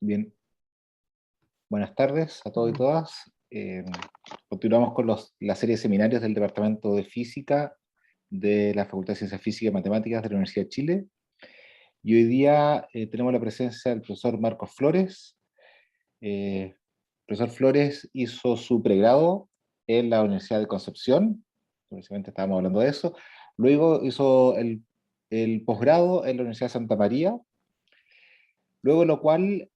Bien, buenas tardes a todos y todas. Continuamos con la serie de seminarios del Departamento de Física de la Facultad de Ciencias Físicas y Matemáticas de la Universidad de Chile. Y hoy día tenemos la presencia del profesor Marcos Flores. El profesor Flores hizo su pregrado en la Universidad de Concepción, precisamente estábamos hablando de eso. Luego hizo el posgrado en la Universidad de Santa María, luego de lo cual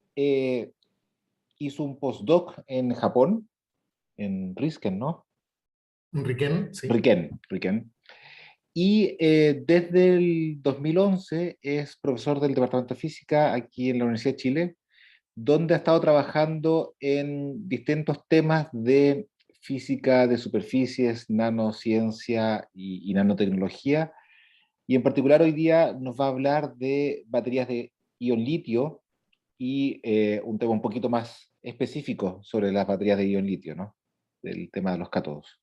hizo un postdoc en Japón, en Risken, ¿no? Riquén, sí. Riken. Y desde el 2011 es profesor del Departamento de Física aquí en la Universidad de Chile, donde ha estado trabajando en distintos temas de física de superficies, nanociencia y nanotecnología. Y en particular hoy día nos va a hablar de baterías de ion litio y un tema un poquito más específico sobre las baterías de ion litio, ¿no? Del tema de los cátodos.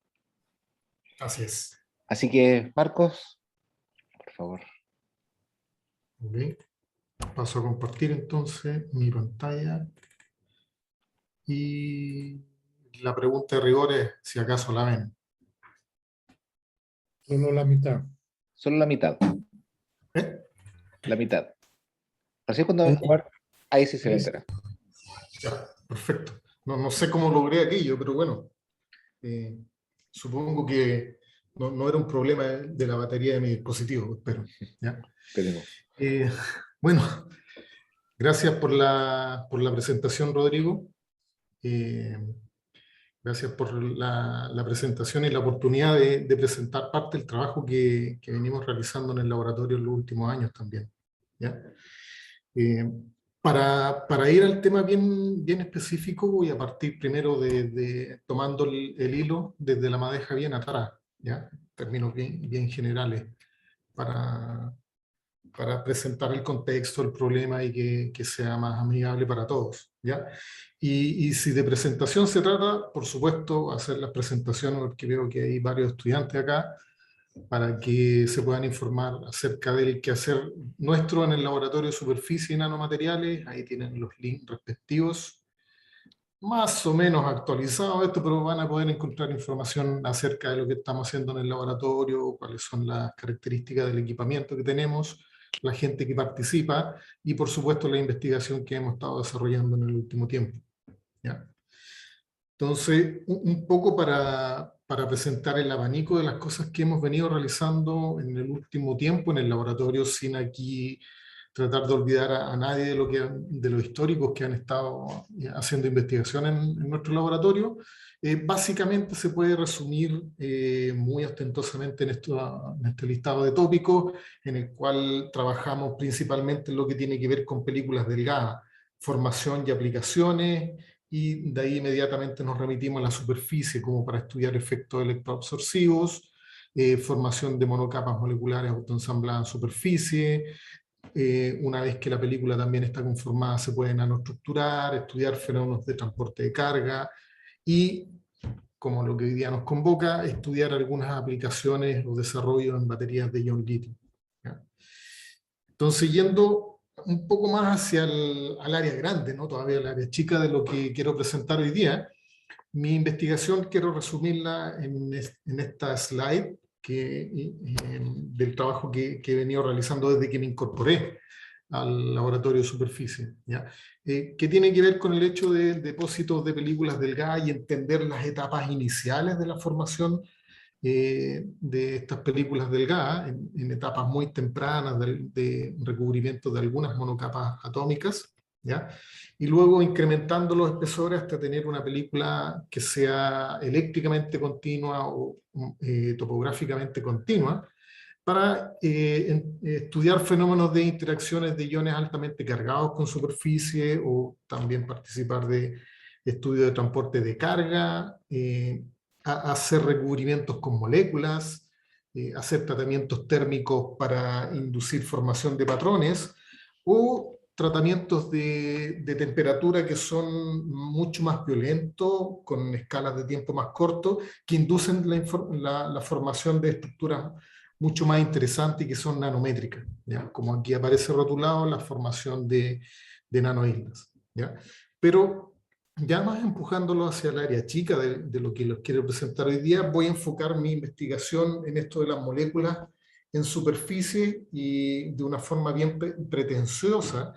Así es. Así que, Marcos, por favor. Okay. Paso a compartir entonces mi pantalla. Y la pregunta de rigor es si acaso la ven. Solo la mitad. Solo la mitad. ¿Eh? La mitad. Así es cuando... Ahí sí se ve entera. Ya, perfecto. No sé cómo logré aquello, pero bueno. Supongo que no era un problema de la batería de mi dispositivo, espero. ¿Ya? Bueno, gracias por la presentación, Rodrigo. Gracias por la presentación y la oportunidad de presentar parte del trabajo que venimos realizando en el laboratorio en los últimos años también. ¿Ya? Para ir al tema bien específico, voy a partir primero tomando el hilo desde la madeja bien atrás, ¿ya? Términos bien generales, para presentar el contexto, el problema y que sea más amigable para todos, ¿ya? Y si de presentación se trata, por supuesto, hacer las presentaciones, porque veo que hay varios estudiantes acá, para que se puedan informar acerca del quehacer nuestro en el laboratorio de superficie y nanomateriales. Ahí tienen los links respectivos, más o menos actualizado esto, pero van a poder encontrar información acerca de lo que estamos haciendo en el laboratorio, cuáles son las características del equipamiento que tenemos, la gente que participa y por supuesto la investigación que hemos estado desarrollando en el último tiempo. ¿Ya? Entonces, un poco para presentar el abanico de las cosas que hemos venido realizando en el último tiempo en el laboratorio, sin aquí tratar de olvidar a nadie de los históricos que han estado haciendo investigación en nuestro laboratorio. Básicamente se puede resumir muy ostentosamente en este listado de tópicos, en el cual trabajamos principalmente en lo que tiene que ver con películas delgadas, formación y aplicaciones, y de ahí inmediatamente nos remitimos a la superficie como para estudiar efectos electroabsorbivos, formación de monocapas moleculares autoensambladas en superficie. Una vez que la película también está conformada, se puede nanoestructurar, estudiar fenómenos de transporte de carga y, como lo que hoy día nos convoca, estudiar algunas aplicaciones o desarrollos en baterías de ion litio. Entonces, yendo un poco más hacia al área grande, ¿no? Todavía el área chica de lo que quiero presentar hoy día, mi investigación quiero resumirla en esta slide del trabajo que he venido realizando desde que me incorporé al laboratorio de superficie, ¿ya? Que tiene que ver con el hecho de depósitos de películas delgadas y entender las etapas iniciales de la formación de estas películas delgadas en etapas muy tempranas de recubrimiento de algunas monocapas atómicas, ¿ya? Y luego incrementando los espesores hasta tener una película que sea eléctricamente continua o topográficamente continua, para estudiar fenómenos de interacciones de iones altamente cargados con superficie o también participar de estudios de transporte de carga, hacer recubrimientos con moléculas, hacer tratamientos térmicos para inducir formación de patrones o tratamientos de temperatura que son mucho más violentos, con escalas de tiempo más cortos, que inducen la formación de estructuras mucho más interesantes y que son nanométricas, ¿ya? Como aquí aparece rotulado, la formación de nanoislas, ¿ya? Pero ya más empujándolo hacia el área chica de lo que les quiero presentar hoy día, voy a enfocar mi investigación en esto de las moléculas en superficie y de una forma bien pretenciosa,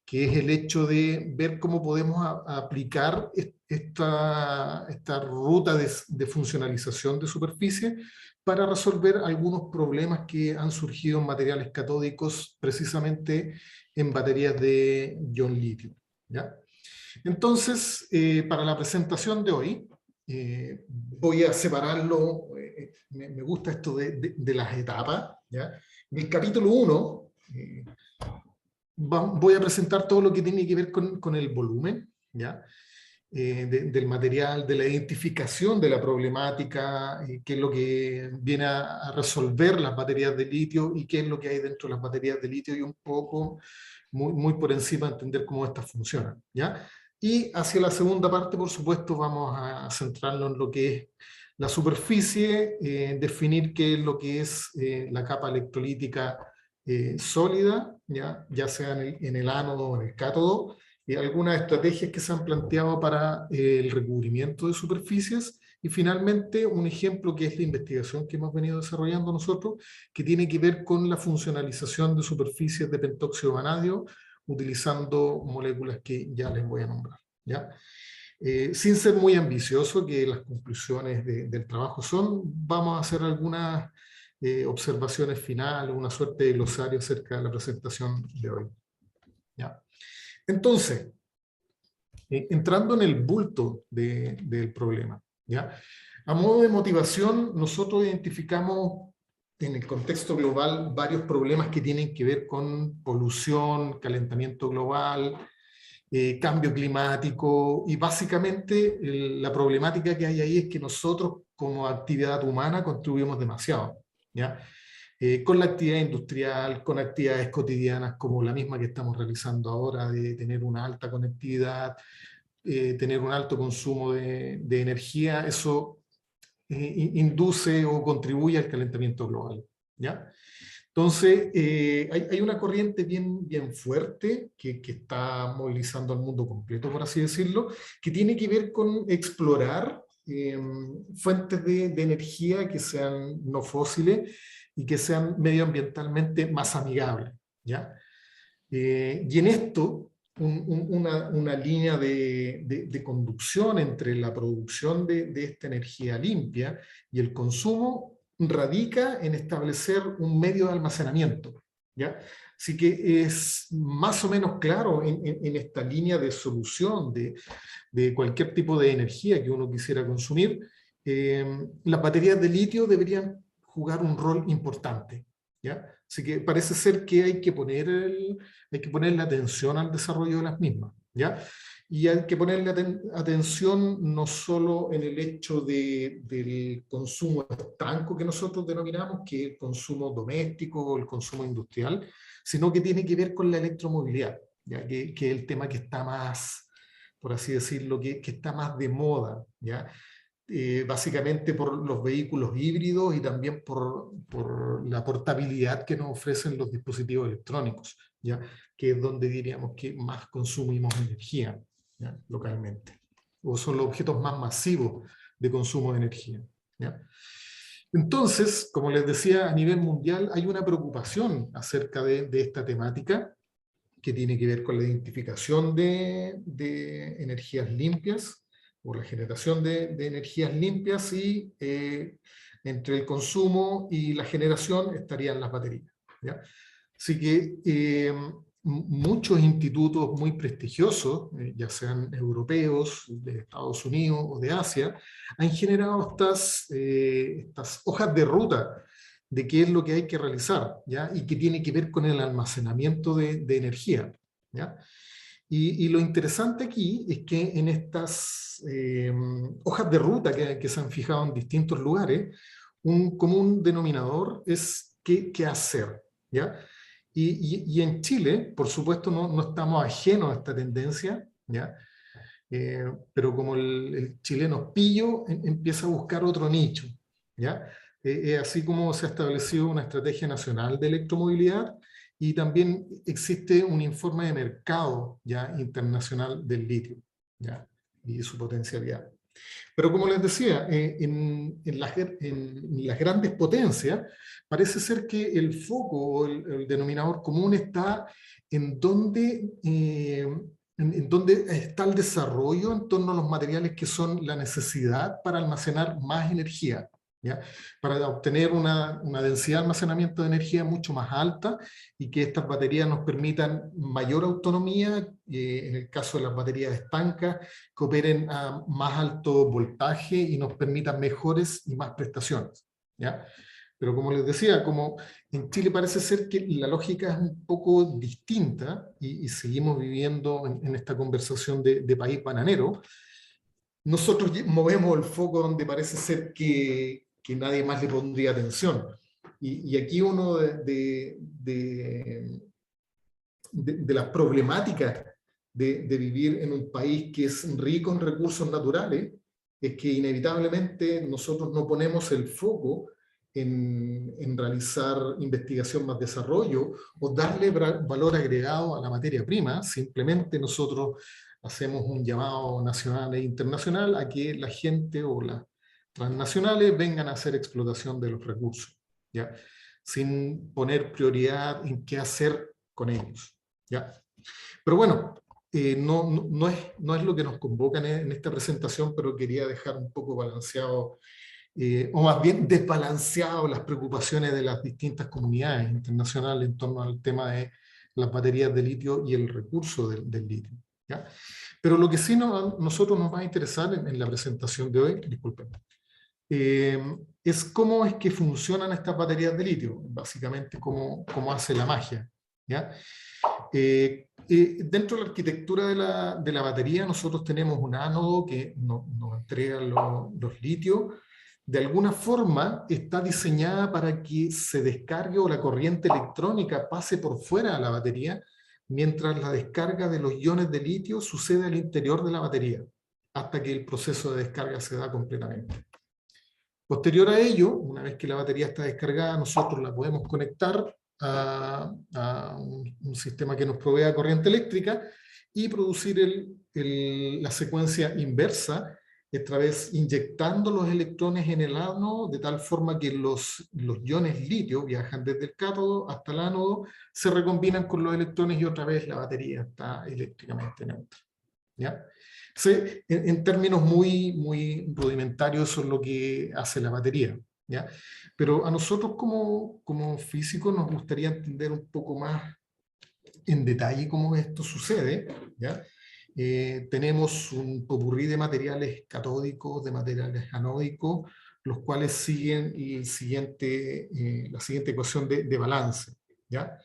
que es el hecho de ver cómo podemos aplicar esta ruta de funcionalización de superficie para resolver algunos problemas que han surgido en materiales catódicos, precisamente en baterías de ion litio, ¿ya? Entonces, para la presentación de hoy, voy a separarlo, me gusta esto de las etapas, ¿ya? En el capítulo 1, voy a presentar todo lo que tiene que ver con el volumen, ¿ya? Del material, de la identificación de la problemática, qué es lo que viene a resolver las baterías de litio y qué es lo que hay dentro de las baterías de litio y un poco, muy por encima, entender cómo estas funcionan, ¿ya? Y hacia la segunda parte, por supuesto, vamos a centrarnos en lo que es la superficie, definir qué es lo que es la capa electrolítica sólida, ya sea en el ánodo o en el cátodo, algunas estrategias que se han planteado para el recubrimiento de superficies, y finalmente un ejemplo que es la investigación que hemos venido desarrollando nosotros, que tiene que ver con la funcionalización de superficies de pentóxido de vanadio, utilizando moléculas que ya les voy a nombrar, ¿ya? Sin ser muy ambicioso, que las conclusiones del trabajo son, vamos a hacer algunas observaciones finales, una suerte de glosario acerca de la presentación de hoy, ¿ya? Entonces, entrando en el bulto del problema, ¿ya? A modo de motivación, nosotros identificamos en el contexto global varios problemas que tienen que ver con polución, calentamiento global, cambio climático, y básicamente la problemática que hay ahí es que nosotros como actividad humana contribuimos demasiado, ¿ya? Con la actividad industrial, con actividades cotidianas como la misma que estamos realizando ahora, de tener una alta conectividad, tener un alto consumo de energía, eso induce o contribuye al calentamiento global, ¿ya? Entonces, hay una corriente bien fuerte que está movilizando al mundo completo, por así decirlo, que tiene que ver con explorar fuentes de energía que sean no fósiles y que sean medioambientalmente más amigables, ¿ya? Y en esto, una línea de conducción entre la producción de esta energía limpia y el consumo radica en establecer un medio de almacenamiento, ¿ya? Así que es más o menos claro en esta línea de solución de cualquier tipo de energía que uno quisiera consumir, las baterías de litio deberían jugar un rol importante, ¿ya? Así que parece ser que hay que ponerle atención al desarrollo de las mismas, ¿ya? Y hay que ponerle atención no solo en el hecho del consumo estanco que nosotros denominamos, que es el consumo doméstico o el consumo industrial, sino que tiene que ver con la electromovilidad, ¿ya? Que es el tema que está más, por así decirlo, que está más de moda, ¿ya? Básicamente por los vehículos híbridos y también por la portabilidad que nos ofrecen los dispositivos electrónicos, ¿ya? Que es donde diríamos que más consumimos energía, ¿ya? Localmente. O son los objetos más masivos de consumo de energía, ¿ya? Entonces, como les decía, a nivel mundial hay una preocupación acerca de esta temática que tiene que ver con la identificación de energías limpias, o la generación de energías limpias, y entre el consumo y la generación estarían las baterías, ¿ya? Así que muchos institutos muy prestigiosos, ya sean europeos, de Estados Unidos o de Asia, han generado estas hojas de ruta de qué es lo que hay que realizar, ¿ya? Y que tiene que ver con el almacenamiento de energía, ¿ya? Y lo interesante aquí es que en estas hojas de ruta que se han fijado en distintos lugares, un común denominador es qué hacer, ¿ya? Y en Chile, por supuesto, no estamos ajenos a esta tendencia, ¿ya? Pero como el chileno pillo empieza a buscar otro nicho, ¿ya? así como se ha establecido una estrategia nacional de electromovilidad y también existe un informe de mercado ya internacional del litio, ¿ya? Y su potencialidad. Pero como les decía, en las grandes potencias parece ser que el foco o el denominador común está en donde, en donde está el desarrollo en torno a los materiales que son la necesidad para almacenar más energía, ¿ya? Para obtener una densidad de almacenamiento de energía mucho más alta y que estas baterías nos permitan mayor autonomía, en el caso de las baterías estancas, que operen a más alto voltaje y nos permitan mejores y más prestaciones, ¿ya? Pero como les decía, como en Chile parece ser que la lógica es un poco distinta y seguimos viviendo en esta conversación de país bananero, nosotros movemos el foco donde parece ser que nadie más le pondría atención. Y aquí uno de las problemáticas de vivir en un país que es rico en recursos naturales es que inevitablemente nosotros no ponemos el foco en realizar investigación más desarrollo o darle valor agregado a la materia prima. Simplemente nosotros hacemos un llamado nacional e internacional a que la gente o las transnacionales vengan a hacer explotación de los recursos, ¿ya? Sin poner prioridad en qué hacer con ellos, ¿ya? Pero bueno, no es lo que nos convoca en esta presentación, pero quería dejar un poco balanceado, o más bien desbalanceado las preocupaciones de las distintas comunidades internacionales en torno al tema de las baterías de litio y el recurso del litio, ¿ya? Pero lo que sí nosotros nos va a interesar en la presentación de hoy, disculpen, es cómo es que funcionan estas baterías de litio, básicamente cómo hace la magia, ¿ya? Dentro de la arquitectura de la batería nosotros tenemos un ánodo que nos entrega los litios. De alguna forma está diseñada para que se descargue o la corriente electrónica pase por fuera de la batería, mientras la descarga de los iones de litio sucede al interior de la batería, hasta que el proceso de descarga se da completamente. Posterior a ello, una vez que la batería está descargada, nosotros la podemos conectar a un sistema que nos provea corriente eléctrica y producir la secuencia inversa, esta vez inyectando los electrones en el ánodo de tal forma que los iones litio viajan desde el cátodo hasta el ánodo, se recombinan con los electrones y otra vez la batería está eléctricamente neutra, ¿ya? Sí, en términos muy rudimentarios, eso es lo que hace la batería, ¿ya? Pero a nosotros como físicos nos gustaría entender un poco más en detalle cómo esto sucede, ¿ya? Tenemos un popurrí de materiales catódicos, de materiales anódicos, los cuales siguen la siguiente ecuación de balance, ¿ya?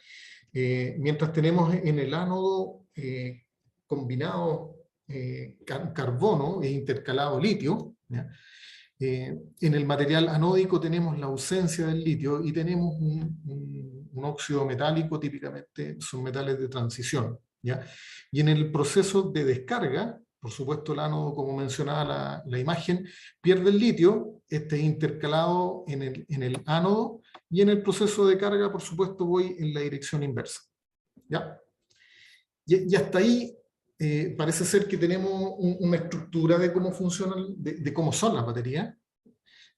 Mientras tenemos en el ánodo combinado carbono e intercalado litio, ¿ya? En el material anódico tenemos la ausencia del litio y tenemos un óxido metálico, típicamente son metales de transición, ¿ya? Y en el proceso de descarga, por supuesto el ánodo, como mencionaba la imagen, pierde el litio, este es intercalado en el ánodo, y en el proceso de carga, por supuesto, voy en la dirección inversa, ¿ya? Y hasta ahí parece ser que tenemos una estructura de cómo funcionan, de cómo son las baterías,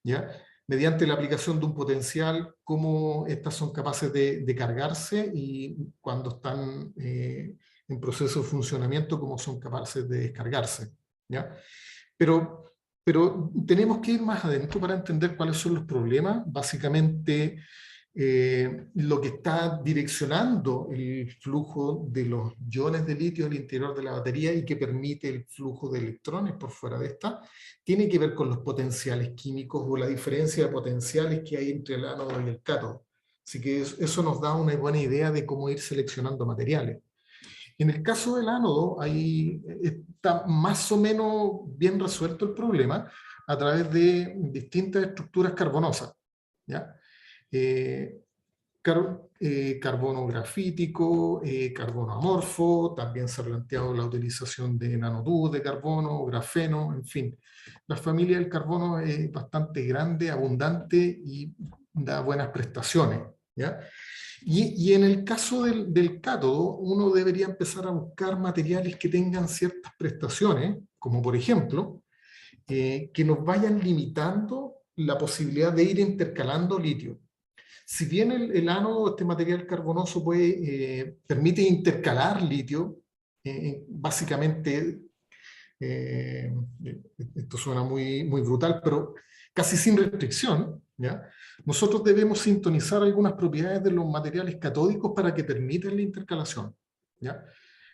¿ya? Mediante la aplicación de un potencial, cómo estas son capaces de cargarse y cuando están en proceso de funcionamiento, cómo son capaces de descargarse, ¿ya? Pero tenemos que ir más adentro para entender cuáles son los problemas. Básicamente, lo que está direccionando el flujo de los iones de litio al interior de la batería y que permite el flujo de electrones por fuera de esta, tiene que ver con los potenciales químicos o la diferencia de potenciales que hay entre el ánodo y el cátodo. Así que eso nos da una buena idea de cómo ir seleccionando materiales. En el caso del ánodo, ahí está más o menos bien resuelto el problema a través de distintas estructuras carbonosas, ¿ya? carbono grafítico, carbono amorfo, también se ha planteado la utilización de nanotubos de carbono, grafeno, en fin. La familia del carbono es bastante grande, abundante y da buenas prestaciones, ¿ya? Y en el caso del cátodo, uno debería empezar a buscar materiales que tengan ciertas prestaciones, como por ejemplo, que nos vayan limitando la posibilidad de ir intercalando litio. Si bien el ánodo, este material carbonoso, permite intercalar litio, básicamente, esto suena muy brutal, pero casi sin restricción, ¿ya? Nosotros debemos sintonizar algunas propiedades de los materiales catódicos para que permitan la intercalación, ¿ya?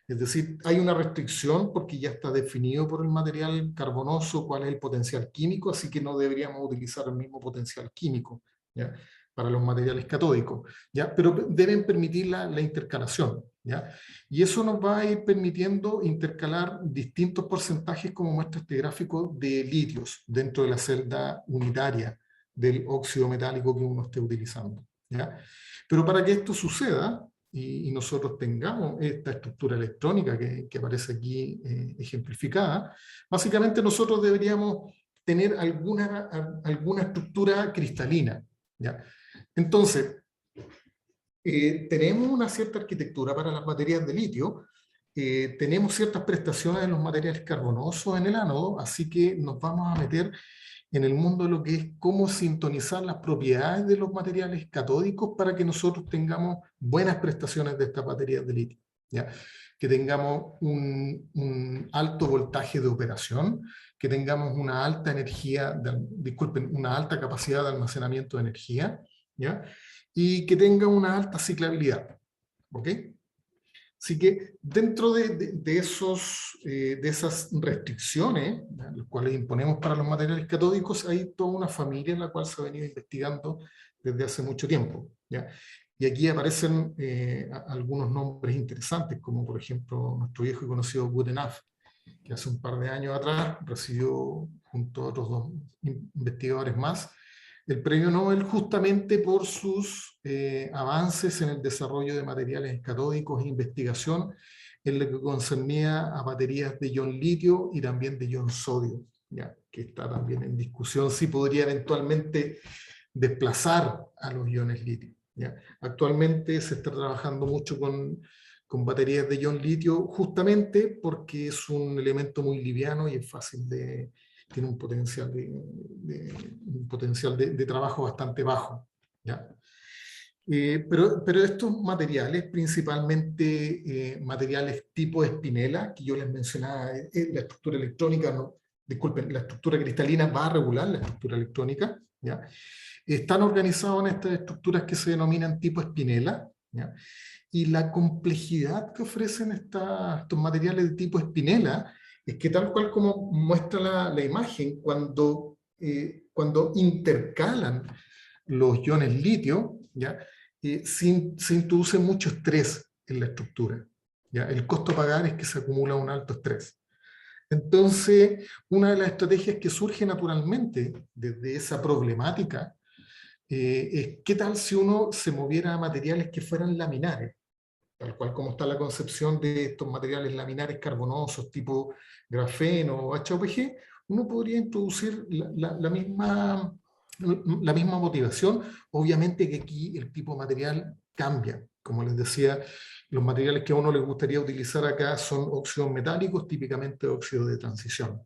Es decir, hay una restricción porque ya está definido por el material carbonoso cuál es el potencial químico, así que no deberíamos utilizar el mismo potencial químico, ¿ya? Para los materiales catódicos, ¿ya? Pero deben permitir la intercalación, ¿ya? Y eso nos va a ir permitiendo intercalar distintos porcentajes, como muestra este gráfico, de litios dentro de la celda unitaria del óxido metálico que uno esté utilizando, ¿ya? Pero para que esto suceda, y nosotros tengamos esta estructura electrónica que aparece aquí ejemplificada, básicamente nosotros deberíamos tener alguna estructura cristalina, ¿ya? Entonces, tenemos una cierta arquitectura para las baterías de litio, tenemos ciertas prestaciones en los materiales carbonosos en el ánodo, así que nos vamos a meter en el mundo de lo que es cómo sintonizar las propiedades de los materiales catódicos para que nosotros tengamos buenas prestaciones de estas baterías de litio, ¿ya? Que tengamos un alto voltaje de operación, que tengamos una alta una alta capacidad de almacenamiento de energía, ¿ya? Y que tenga una alta ciclabilidad, ¿ok? Así que dentro de esas restricciones, ¿ya?, las cuales imponemos para los materiales catódicos, hay toda una familia en la cual se ha venido investigando desde hace mucho tiempo, ¿ya? Y aquí aparecen algunos nombres interesantes, como por ejemplo nuestro viejo y conocido Goodenough, que hace un par de años atrás recibió, junto a otros dos investigadores más, el premio Nobel justamente por sus avances en el desarrollo de materiales catódicos e investigación en lo que concernía a baterías de ion litio y también de ion sodio, ¿ya? Que está también en discusión si podría eventualmente desplazar a los iones litio, ¿ya? Actualmente se está trabajando mucho con baterías de ion litio justamente porque es un elemento muy liviano y es fácil tiene un potencial de trabajo bastante bajo, ¿ya? Pero estos materiales, principalmente materiales tipo espinela, que yo les mencionaba, la estructura electrónica, no, disculpen, la estructura cristalina va a regular la estructura electrónica, ¿ya? Están organizados en estas estructuras que se denominan tipo espinela, ¿ya? Y la complejidad que ofrecen estos materiales de tipo espinela es que, tal cual como muestra la imagen, cuando intercalan los iones litio, ¿ya? Se introduce mucho estrés en la estructura, ¿ya? El costo a pagar es que se acumula un alto estrés. Entonces, una de las estrategias que surge naturalmente desde esa problemática es qué tal si uno se moviera a materiales que fueran laminares, tal cual como está la concepción de estos materiales laminares carbonosos tipo grafeno o HOPG. Uno podría introducir la misma motivación. Obviamente que aquí el tipo de material cambia. Como les decía, los materiales que a uno le gustaría utilizar acá son óxidos metálicos, típicamente óxidos de transición.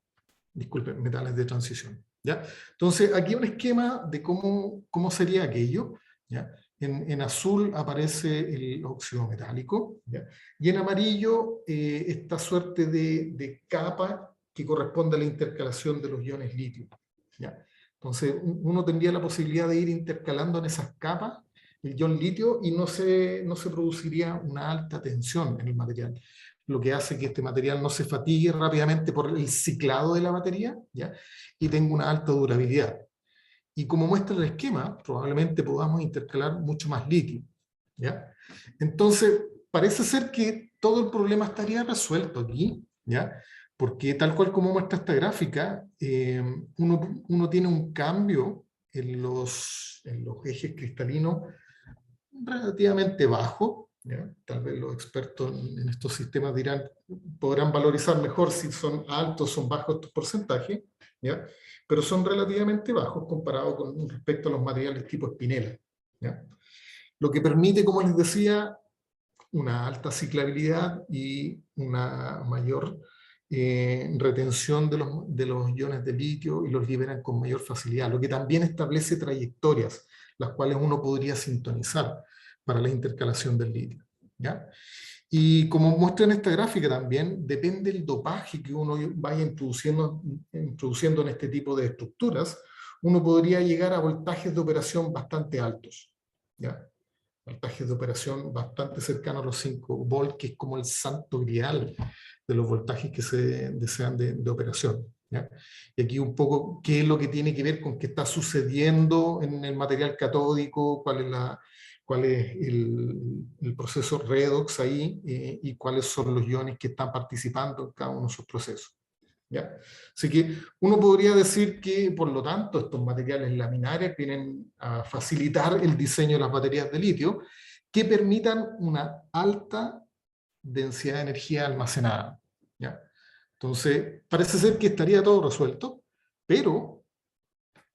Disculpen, metales de transición, ¿ya? Entonces, aquí un esquema de cómo sería aquello, ¿ya? En azul aparece el óxido metálico, ¿ya? Y en amarillo esta suerte de capa que corresponde a la intercalación de los iones litio, ¿ya? Entonces, uno tendría la posibilidad de ir intercalando en esas capas el ion litio y no se produciría una alta tensión en el material, lo que hace que este material no se fatigue rápidamente por el ciclado de la batería, ¿ya? Y tenga una alta durabilidad. Y como muestra el esquema, probablemente podamos intercalar mucho más litio, ¿ya? Entonces, parece ser que todo el problema estaría resuelto aquí, ¿ya? Porque tal cual como muestra esta gráfica, uno tiene un cambio en los ejes cristalinos relativamente bajo, ¿ya? Tal vez los expertos en estos sistemas podrán valorizar mejor si son altos o son bajos estos porcentajes, ¿ya? Pero son relativamente bajos comparado con respecto a los materiales tipo espinela, ¿ya? Lo que permite, como les decía, una alta ciclabilidad y una mayor retención de los iones de litio, y los liberan con mayor facilidad, lo que también establece trayectorias, las cuales uno podría sintonizar para la intercalación del litio, ¿ya? Y como muestra en esta gráfica también, depende del dopaje que uno vaya introduciendo en este tipo de estructuras, uno podría llegar a voltajes de operación bastante altos, ¿ya? Voltajes de operación bastante cercanos a los 5 volts, que es como el santo grial de los voltajes que se desean de operación, ¿ya? Y aquí un poco qué es lo que tiene que ver con qué está sucediendo en el material catódico, cuál es el proceso redox ahí, y cuáles son los iones que están participando en cada uno de esos procesos, ¿ya? Así que uno podría decir que, por lo tanto, estos materiales laminares vienen a facilitar el diseño de las baterías de litio que permitan una alta densidad de energía almacenada, ¿ya? Entonces, parece ser que estaría todo resuelto, pero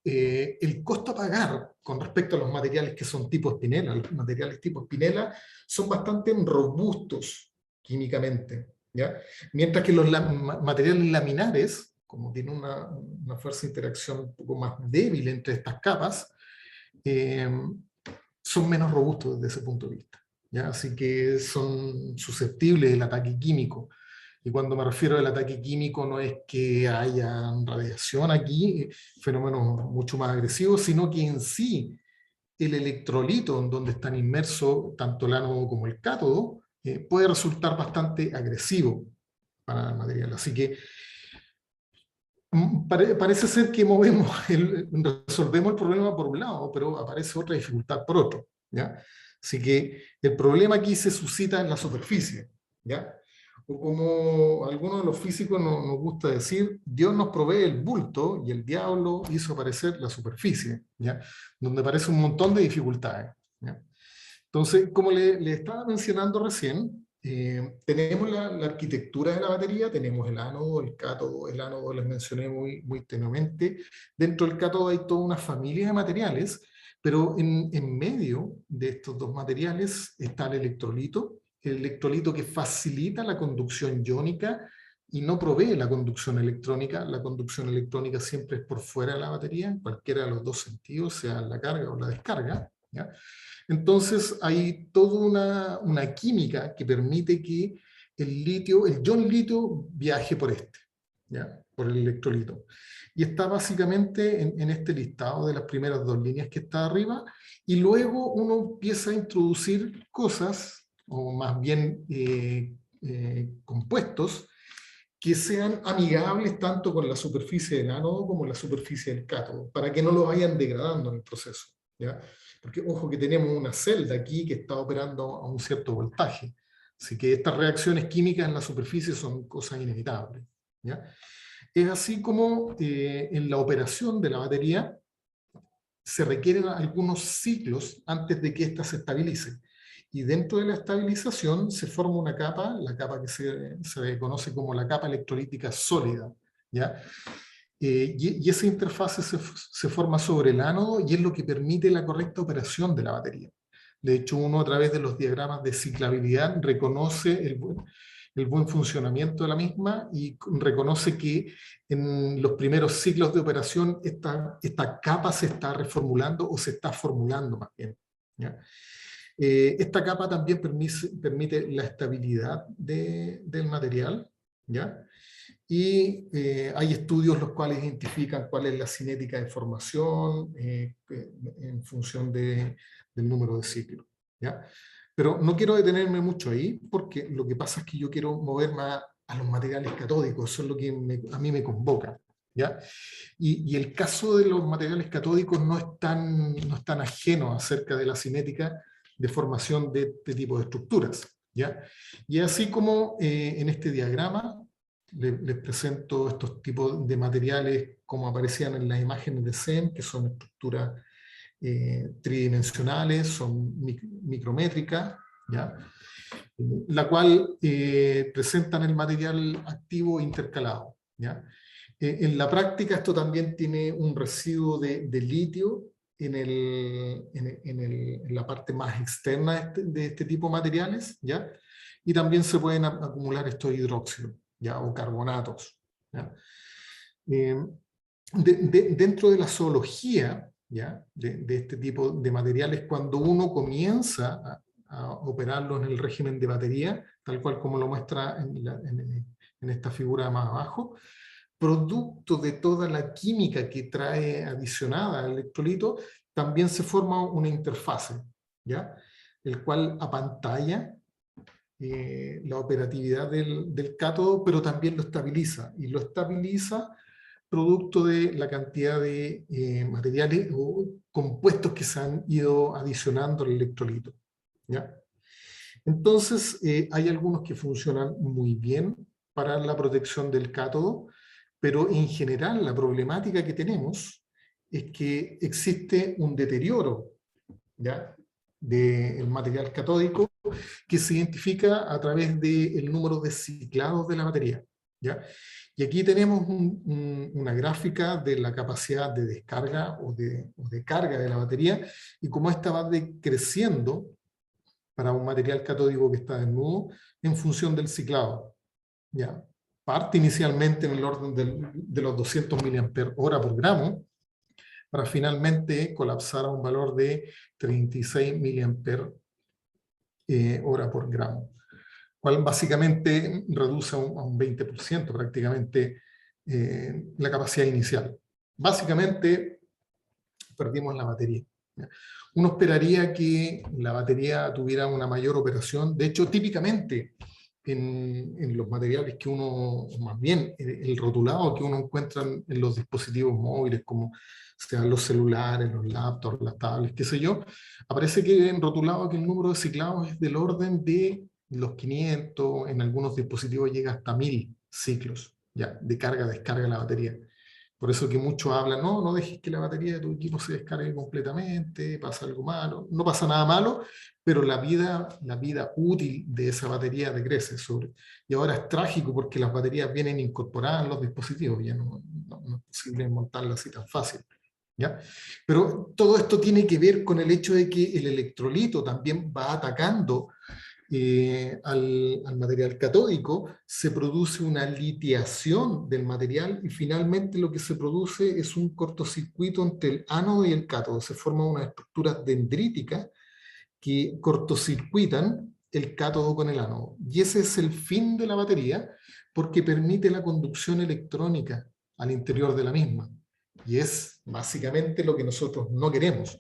el costo a pagar con respecto a los materiales que son tipo espinela, los materiales tipo espinela son bastante robustos químicamente, ¿ya? Mientras que los materiales laminares, como tienen una fuerza de interacción un poco más débil entre estas capas, eh, son menos robustos desde ese punto de vista, ¿ya? Así que son susceptibles del ataque químico. Y cuando me refiero al ataque químico, no es que haya radiación aquí, fenómenos mucho más agresivos, sino que en sí el electrolito en donde están inmersos tanto el ánodo como el cátodo puede resultar bastante agresivo para el material. Así que parece ser que resolvemos el problema por un lado, pero aparece otra dificultad por otro, ¿ya? Así que el problema aquí se suscita en la superficie, ¿ya? O como algunos de los físicos nos gusta decir, Dios nos provee el bulto y el diablo hizo aparecer la superficie, ¿ya? Donde aparece un montón de dificultades, ¿ya? Entonces, como le estaba mencionando recién, tenemos la arquitectura de la batería, tenemos el ánodo, el cátodo. El ánodo les mencioné muy tenuamente. Dentro del cátodo hay toda una familia de materiales, pero en medio de estos dos materiales está el electrolito que facilita la conducción iónica y no provee la conducción electrónica. La conducción electrónica siempre es por fuera de la batería, en cualquiera de los dos sentidos, sea la carga o la descarga, ¿ya? Entonces hay toda una química que permite que el ion litio viaje por ¿ya? Por el electrolito. Y está básicamente en este listado de las primeras dos líneas que está arriba, y luego uno empieza a introducir cosas, o más bien compuestos, que sean amigables tanto con la superficie del ánodo como la superficie del cátodo, para que no lo vayan degradando en el proceso, ¿ya? Porque ojo que tenemos una celda aquí que está operando a un cierto voltaje, así que estas reacciones químicas en la superficie son cosas inevitables, ¿ya? Es así como en la operación de la batería se requieren algunos ciclos antes de que ésta se estabilice. Y dentro de la estabilización se forma una capa, la capa que se conoce como la capa electrolítica sólida, ¿ya? Y esa interfase se forma sobre el ánodo y es lo que permite la correcta operación de la batería. De hecho, uno a través de los diagramas de ciclabilidad reconoce el buen funcionamiento de la misma y reconoce que en los primeros ciclos de operación esta capa se está reformulando o se está formulando más bien, ¿ya? Esta capa también permite la estabilidad del material, ¿ya? Y hay estudios los cuales identifican cuál es la cinética de formación en función del número de ciclos, ¿ya? Pero no quiero detenerme mucho ahí, porque lo que pasa es que yo quiero moverme a los materiales catódicos, eso es lo que a mí me convoca, ¿ya? Y el caso de los materiales catódicos no es tan ajeno acerca de la cinética de formación de este tipo de estructuras, ¿ya? Y así como en este diagrama les presento estos tipos de materiales como aparecían en las imágenes de CEN, que son estructuras tridimensionales, son micrométricas, ¿ya? La cual presentan el material activo intercalado, ¿ya? En la práctica esto también tiene un residuo de litio en la parte más externa de este tipo de materiales, ¿ya? Y también se pueden acumular estos hidróxidos, ¿ya? O carbonatos, ¿ya? Dentro de la zoología, ¿ya? De este tipo de materiales, cuando uno comienza a operarlo en el régimen de batería, tal cual como lo muestra en esta figura más abajo, producto de toda la química que trae adicionada al electrolito, también se forma una interfase, ¿ya? El cual apantalla la operatividad del cátodo, pero también lo estabiliza, y lo estabiliza producto de la cantidad de materiales o compuestos que se han ido adicionando al electrolito, ¿ya? Entonces, hay algunos que funcionan muy bien para la protección del cátodo, pero en general la problemática que tenemos es que existe un deterioro, ¿ya?, del material catódico que se identifica a través del número de ciclados de la batería, ¿ya? Y aquí tenemos una gráfica de la capacidad de descarga o de carga de la batería, y cómo esta va decreciendo para un material catódico que está desnudo en función del ciclado, ¿ya? Parte inicialmente en el orden de los 200 mAh por gramo, para finalmente colapsar a un valor de 36 mAh por gramo, cual básicamente reduce a un 20% prácticamente la capacidad inicial. Básicamente perdimos la batería, ¿ya? Uno esperaría que la batería tuviera una mayor operación. De hecho, típicamente en los materiales que uno, o más bien el rotulado que uno encuentra en los dispositivos móviles, como sean los celulares, los laptops, las tablets, qué sé yo, aparece que en rotulado que el número de ciclados es del orden de los 500, en algunos dispositivos llega hasta 1000 ciclos, ya, de carga-descarga de la batería. Por eso que muchos hablan, no, no dejes que la batería de tu equipo se descargue completamente, pasa algo malo. No pasa nada malo, pero la vida útil de esa batería decrece. Y ahora es trágico porque las baterías vienen incorporadas en los dispositivos, ya no es posible montarlas así tan fácil, ¿ya? Pero todo esto tiene que ver con el hecho de que el electrolito también va atacando al material catódico, se produce una litiación del material, y finalmente lo que se produce es un cortocircuito entre el ánodo y el cátodo. Se forman unas estructuras dendríticas que cortocircuitan el cátodo con el ánodo. Y ese es el fin de la batería, porque permite la conducción electrónica al interior de la misma. Y es básicamente lo que nosotros no queremos.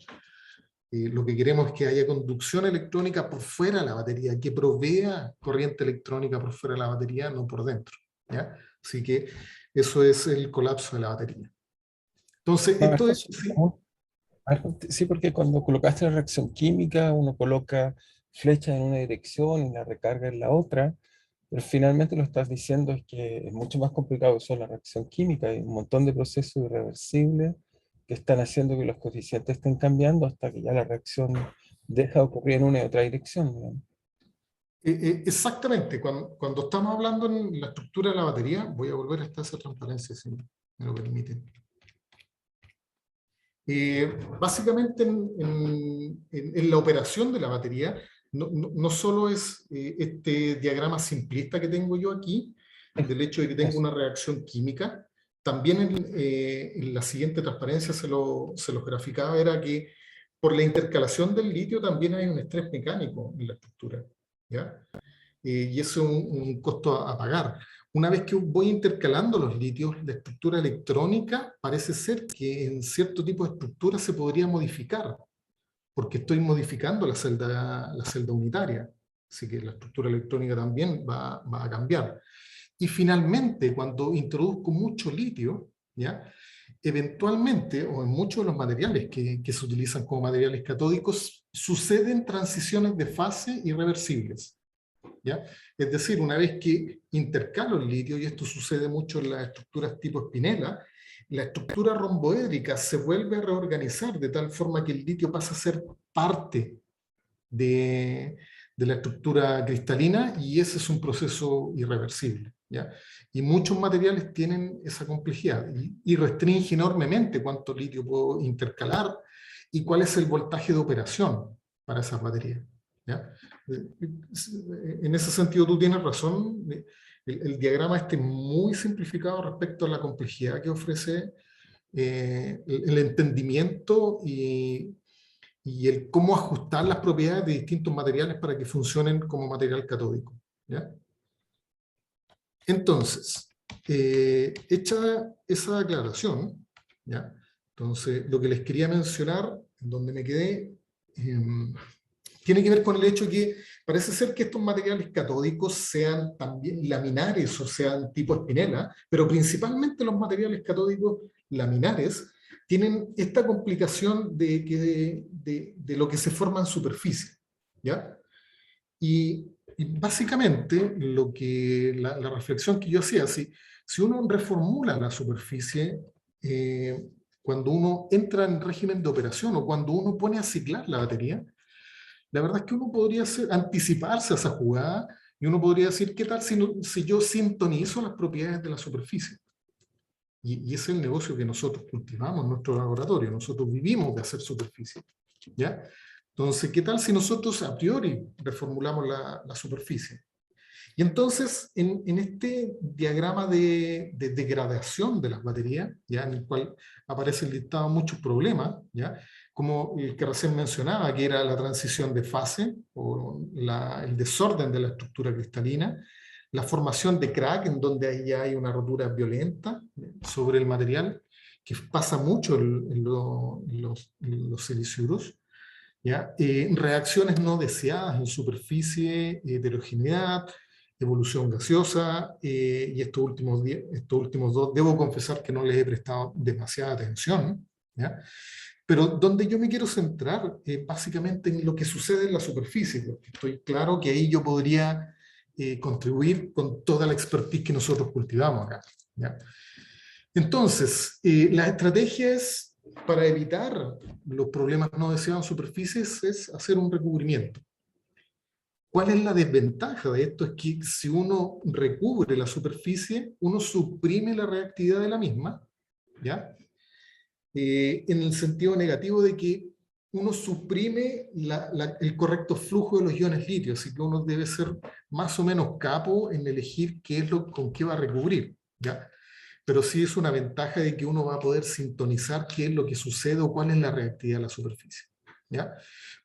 Lo que queremos es que haya conducción electrónica por fuera de la batería, que provea corriente electrónica por fuera de la batería, no por dentro, ¿ya? Así que eso es el colapso de la batería. Entonces, No, esto esto es... es Sí, sí, porque cuando colocaste la reacción química, uno coloca flecha en una dirección y la recarga en la otra, pero finalmente lo que estás diciendo es que es mucho más complicado eso, la reacción química. Hay un montón de procesos irreversibles que están haciendo que los coeficientes estén cambiando hasta que ya la reacción deja de ocurrir en una y otra dirección, digamos. exactamente. Cuando estamos hablando en la estructura de la batería, voy a volver a esa transparencia, si me lo permiten. Básicamente en la operación de la batería, no solo es este diagrama simplista que tengo yo aquí, del hecho de que tengo una reacción química, también en la siguiente transparencia se los graficaba, era que por la intercalación del litio también hay un estrés mecánico en la estructura, ¿ya? Y eso es un costo a pagar. Una vez que voy intercalando los litios, la estructura electrónica parece ser que en cierto tipo de estructura se podría modificar, porque estoy modificando la celda unitaria. Así que la estructura electrónica también va a cambiar. Y finalmente, cuando introduzco mucho litio, ¿ya?, eventualmente, o en muchos de los materiales que se utilizan como materiales catódicos, suceden transiciones de fase irreversibles, ¿ya? Es decir, una vez que intercalo el litio, y esto sucede mucho en las estructuras tipo espinela, la estructura romboédrica se vuelve a reorganizar de tal forma que el litio pasa a ser parte de la estructura cristalina, y ese es un proceso irreversible, ¿ya? Y muchos materiales tienen esa complejidad y restringe enormemente cuánto litio puedo intercalar y cuál es el voltaje de operación para esas baterías, ¿ya? En ese sentido tú tienes razón. El diagrama este muy simplificado respecto a la complejidad que ofrece el entendimiento y el cómo ajustar las propiedades de distintos materiales para que funcionen como material catódico, ¿ya? Entonces, hecha esa aclaración, ¿ya? Entonces, lo que les quería mencionar, en donde me quedé, tiene que ver con el hecho que parece ser que estos materiales catódicos sean también laminares o sean tipo espinela, pero principalmente los materiales catódicos laminares tienen esta complicación de lo que se forma en superficie, ¿ya? Y básicamente la reflexión que yo hacía, si uno reformula la superficie, cuando uno entra en régimen de operación o cuando uno pone a ciclar la batería, la verdad es que uno podría anticiparse a esa jugada y uno podría decir, ¿qué tal si yo sintonizo las propiedades de la superficie? Y ese es el negocio que nosotros cultivamos en nuestro laboratorio. Nosotros vivimos de hacer superficie, ¿ya? Entonces, ¿qué tal si nosotros a priori reformulamos la superficie? Y entonces, en este diagrama de degradación de las baterías, ¿ya? En el cual aparecen listados muchos problemas, ¿ya? Como el que recién mencionaba, que era la transición de fase, o el desorden de la estructura cristalina, la formación de crack, en donde ahí hay una rotura violenta sobre el material, que pasa mucho en los siliciuros, ¿ya? Reacciones no deseadas en superficie, heterogeneidad, evolución gaseosa, y estos últimos dos, debo confesar que no les he prestado demasiada atención, ¿ya? Pero donde yo me quiero centrar es básicamente en lo que sucede en la superficie, porque estoy claro que ahí yo podría contribuir con toda la expertise que nosotros cultivamos acá, ¿ya? Entonces, las estrategias para evitar los problemas no deseados en superficies es hacer un recubrimiento. ¿Cuál es la desventaja de esto? Es que si uno recubre la superficie, uno suprime la reactividad de la misma, ¿ya? En el sentido negativo de que uno suprime el correcto flujo de los iones litio, así que uno debe ser más o menos capo en elegir con qué va a recubrir, ¿ya? Pero sí es una ventaja de que uno va a poder sintonizar qué es lo que sucede o cuál es la reactividad de la superficie, ¿ya?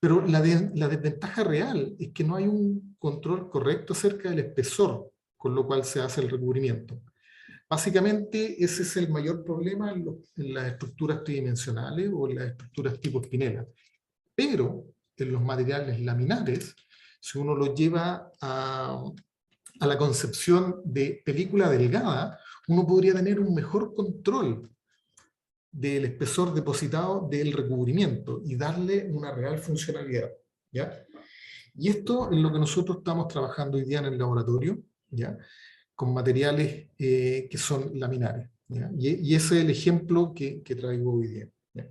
Pero la desventaja real es que no hay un control correcto acerca del espesor, con lo cual se hace el recubrimiento. Básicamente ese es el mayor problema en las estructuras tridimensionales o en las estructuras tipo espinela. Pero en los materiales laminares, si uno lo lleva a la concepción de película delgada, uno podría tener un mejor control del espesor depositado del recubrimiento y darle una real funcionalidad, ¿ya? Y esto es lo que nosotros estamos trabajando hoy día en el laboratorio, ¿ya? Con materiales que son laminares, ¿ya? Y ese es el ejemplo que traigo hoy día, ¿ya?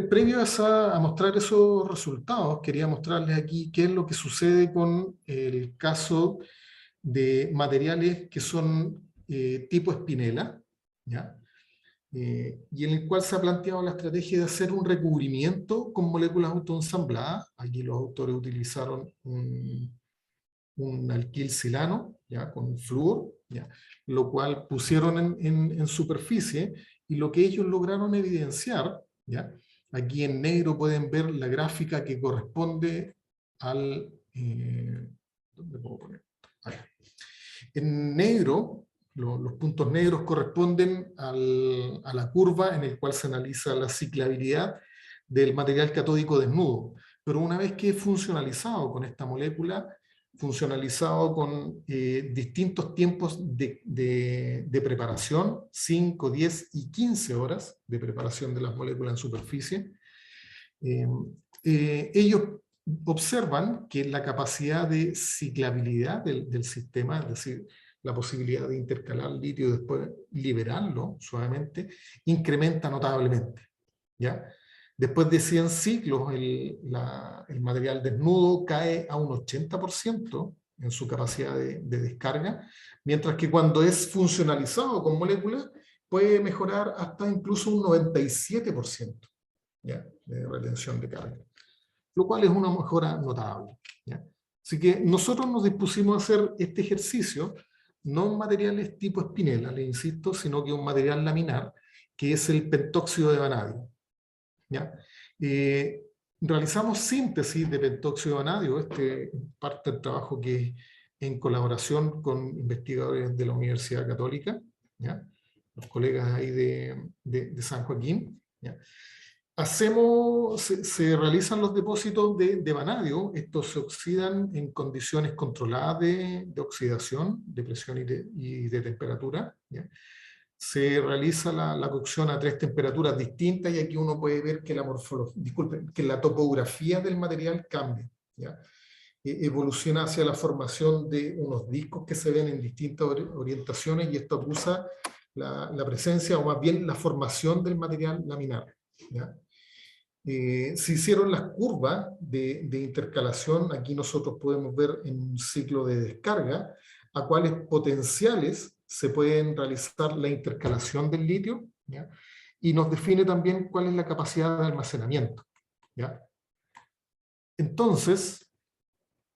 Previo a mostrar esos resultados, quería mostrarles aquí qué es lo que sucede con el caso de materiales que son tipo espinela, ¿ya? Y en el cual se ha planteado la estrategia de hacer un recubrimiento con moléculas autoensambladas. Aquí los autores utilizaron un alquil silano, ¿ya? Con flúor, ¿ya? Lo cual pusieron en superficie, y lo que ellos lograron evidenciar, ¿ya? Aquí en negro pueden ver la gráfica que corresponde al... ¿dónde puedo poner? Ahí. En negro, los puntos negros corresponden a la curva en la cual se analiza la ciclabilidad del material catódico desnudo. Pero una vez que es funcionalizado con esta molécula, funcionalizado con distintos tiempos de preparación, 5, 10 y 15 horas de preparación de las moléculas en superficie, ellos observan que la capacidad de ciclabilidad del sistema, es decir, la posibilidad de intercalar litio y después liberarlo suavemente, incrementa notablemente, ¿ya? Después de 100 ciclos, el material desnudo cae a un 80% en su capacidad de descarga, mientras que cuando es funcionalizado con moléculas, puede mejorar hasta incluso un 97%, ¿ya?, de retención de carga, lo cual es una mejora notable, ¿ya? Así que nosotros nos dispusimos a hacer este ejercicio, no en materiales tipo espinela, le insisto, sino que un material laminar, que es el pentóxido de vanadio, ¿ya? Realizamos síntesis de pentóxido de vanadio, parte del trabajo que es en colaboración con investigadores de la Universidad Católica, ¿ya?, los colegas ahí de San Joaquín, ¿ya? Se realizan los depósitos de vanadio. Estos se oxidan en condiciones controladas de oxidación, de presión y de temperatura, ¿ya? Se realiza la cocción a 3 temperaturas distintas, y aquí uno puede ver que que la topografía del material cambia, ¿ya? Evoluciona hacia la formación de unos discos que se ven en distintas orientaciones, y esto acusa la presencia, o más bien la formación del material laminar, ¿ya? Se hicieron las curvas de intercalación. Aquí nosotros podemos ver en un ciclo de descarga a cuáles potenciales se pueden realizar la intercalación del litio, ¿ya? Y nos define también cuál es la capacidad de almacenamiento, ¿ya? Entonces,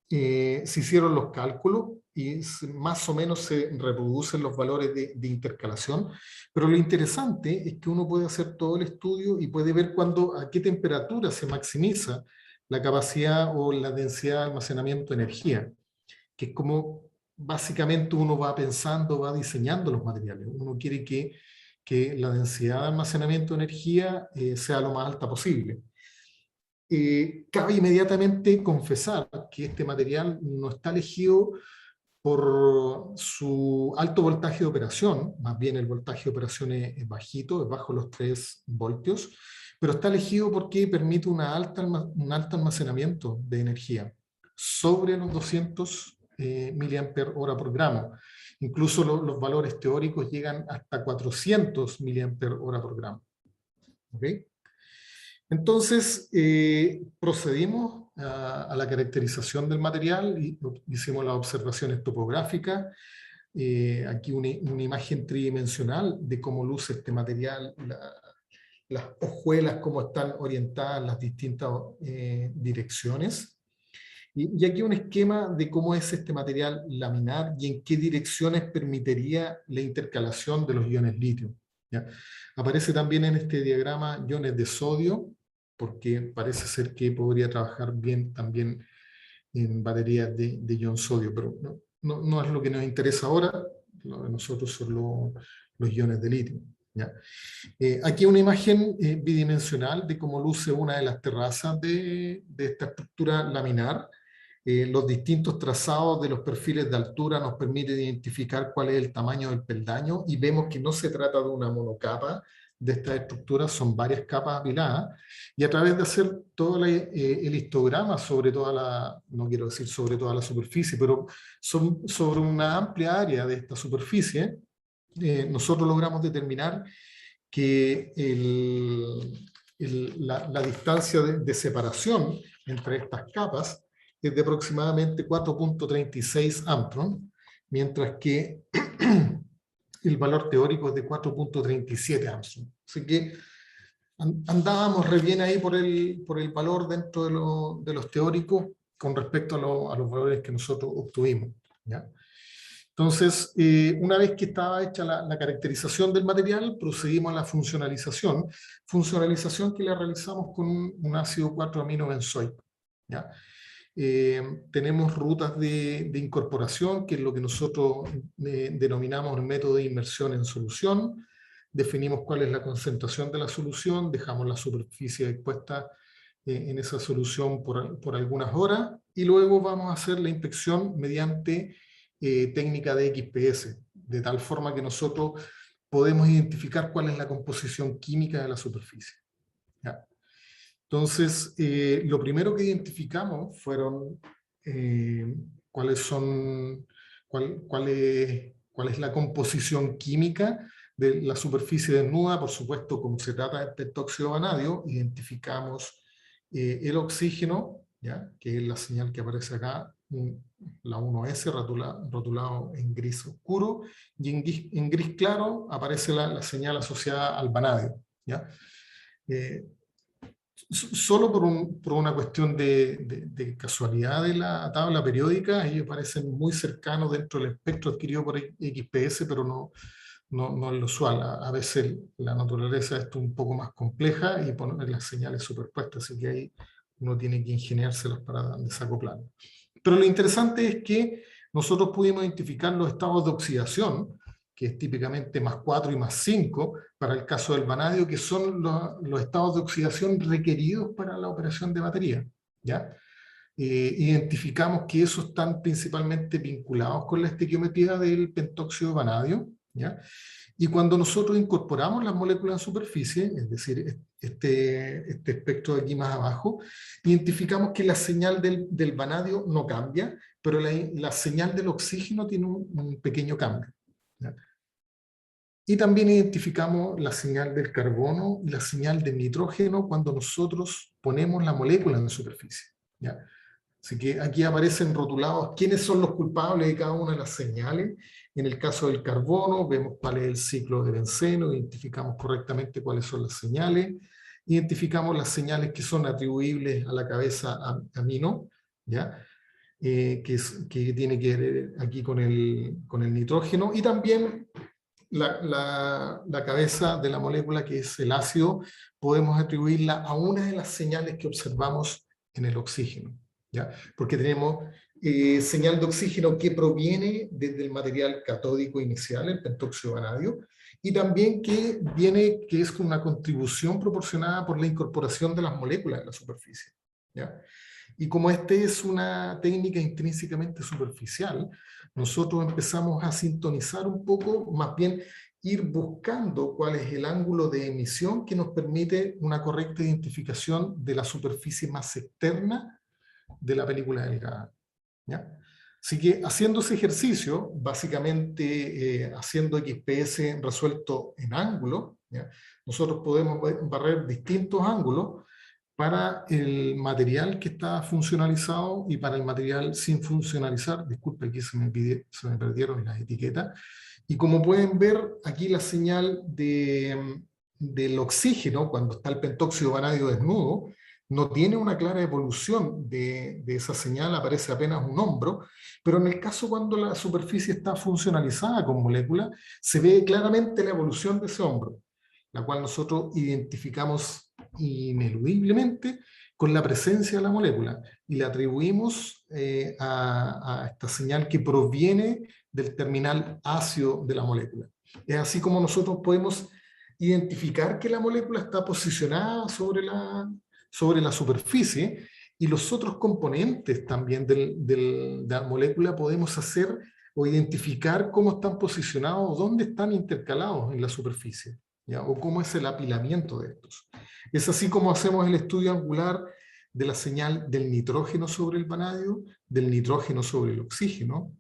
se hicieron los cálculos y más o menos se reproducen los valores de intercalación, pero lo interesante es que uno puede hacer todo el estudio y puede ver a qué temperatura se maximiza la capacidad o la densidad de almacenamiento de energía, que es como básicamente uno va pensando, va diseñando los materiales. Uno quiere que la densidad de almacenamiento de energía sea lo más alta posible. Cabe inmediatamente confesar que este material no está elegido por su alto voltaje de operación, más bien el voltaje de operación es bajito, es bajo los 3 voltios, pero está elegido porque permite un alto almacenamiento de energía, sobre los 200 mAh por gramo. Incluso los valores teóricos llegan hasta 400 mAh por gramo. ¿Okay? Entonces, procedimos a la caracterización del material y hicimos las observaciones topográficas. Aquí una imagen tridimensional de cómo luce este material, las hojuelas, cómo están orientadas en las distintas direcciones. Y aquí un esquema de cómo es este material laminar y en qué direcciones permitiría la intercalación de los iones litio, ¿ya? Aparece también en este diagrama iones de sodio, porque parece ser que podría trabajar bien también en baterías de ion sodio, pero no es lo que nos interesa ahora. Lo de nosotros son los iones de litio, ¿ya? Aquí una imagen bidimensional de cómo luce una de las terrazas de esta estructura laminar. Los distintos trazados de los perfiles de altura nos permiten identificar cuál es el tamaño del peldaño, y vemos que no se trata de una monocapa de estas estructuras, son varias capas apiladas, y a través de hacer todo el histograma sobre no quiero decir sobre toda la superficie, pero sobre una amplia área de esta superficie, nosotros logramos determinar que la distancia de separación entre estas capas es de aproximadamente 4.36 Armstrong, mientras que el valor teórico es de 4.37 Armstrong. Así que andábamos re bien ahí por el valor dentro de los teóricos con respecto a los valores que nosotros obtuvimos, ¿ya? Entonces, una vez que estaba hecha la caracterización del material, procedimos a la funcionalización que la realizamos con un ácido 4-aminobenzoico, ¿ya? Tenemos rutas de incorporación, que es lo que nosotros denominamos el método de inmersión en solución. Definimos cuál es la concentración de la solución, dejamos la superficie expuesta en esa solución por algunas horas, y luego vamos a hacer la inspección mediante técnica de XPS, de tal forma que nosotros podemos identificar cuál es la composición química de la superficie, ¿ya? Entonces, lo primero que identificamos fueron cuál es cuál es la composición química de la superficie desnuda. Por supuesto, como se trata de pentóxido de vanadio, identificamos el oxígeno, ¿ya? Que es la señal que aparece acá, la 1S rotulado en gris oscuro, y en gris claro aparece la señal asociada al vanadio, ¿ya? Solo por una cuestión de casualidad de la tabla periódica, ellos parecen muy cercanos dentro del espectro adquirido por XPS, pero no es lo usual. A veces la naturaleza de esto es un poco más compleja y poner las señales superpuestas, así que ahí uno tiene que ingeniárselas para desacoplar. Pero lo interesante es que nosotros pudimos identificar los estados de oxidación, que es típicamente +4 y +5 para el caso del vanadio, que son los estados de oxidación requeridos para la operación de batería, ¿ya? Identificamos que esos están principalmente vinculados con la estequiometría del pentóxido de vanadio, ¿ya? Y cuando nosotros incorporamos las moléculas en superficie, es decir, este espectro de aquí más abajo, identificamos que la señal del vanadio no cambia, pero la señal del oxígeno tiene un pequeño cambio, ¿ya? Y también identificamos la señal del carbono y la señal del nitrógeno cuando nosotros ponemos la molécula en superficie, ¿ya? Así que aquí aparecen rotulados quiénes son los culpables de cada una de las señales. En el caso del carbono, vemos cuál es el ciclo de benceno, identificamos correctamente cuáles son las señales, identificamos las señales que son atribuibles a la cabeza amino, ¿ya? Que tiene que ver aquí con el nitrógeno, y también la cabeza de la molécula, que es el ácido, podemos atribuirla a una de las señales que observamos en el oxígeno, ¿ya? Porque tenemos señal de oxígeno que proviene desde el material catódico inicial, el pentóxido de vanadio, y también que es una contribución proporcionada por la incorporación de las moléculas en la superficie, ¿ya? Y como esta es una técnica intrínsecamente superficial, nosotros empezamos a sintonizar un poco, más bien ir buscando cuál es el ángulo de emisión que nos permite una correcta identificación de la superficie más externa de la película delgada, ¿ya? Así que haciendo ese ejercicio, básicamente haciendo XPS resuelto en ángulo, ¿ya? Nosotros podemos barrer distintos ángulos para el material que está funcionalizado y para el material sin funcionalizar. Disculpe, aquí se me perdieron las etiquetas. Y como pueden ver, aquí la señal del oxígeno, cuando está el pentóxido de vanadio desnudo, no tiene una clara evolución de esa señal, aparece apenas un hombro, pero en el caso cuando la superficie está funcionalizada con moléculas, se ve claramente la evolución de ese hombro, la cual nosotros identificamos ineludiblemente con la presencia de la molécula y le atribuimos a esta señal que proviene del terminal ácido de la molécula. Es así como nosotros podemos identificar que la molécula está posicionada sobre la superficie, y los otros componentes también de la molécula podemos hacer o identificar cómo están posicionados, dónde están intercalados en la superficie, ¿ya? O cómo es el apilamiento de estos. Es así como hacemos el estudio angular de la señal del nitrógeno sobre el vanadio, del nitrógeno sobre el oxígeno,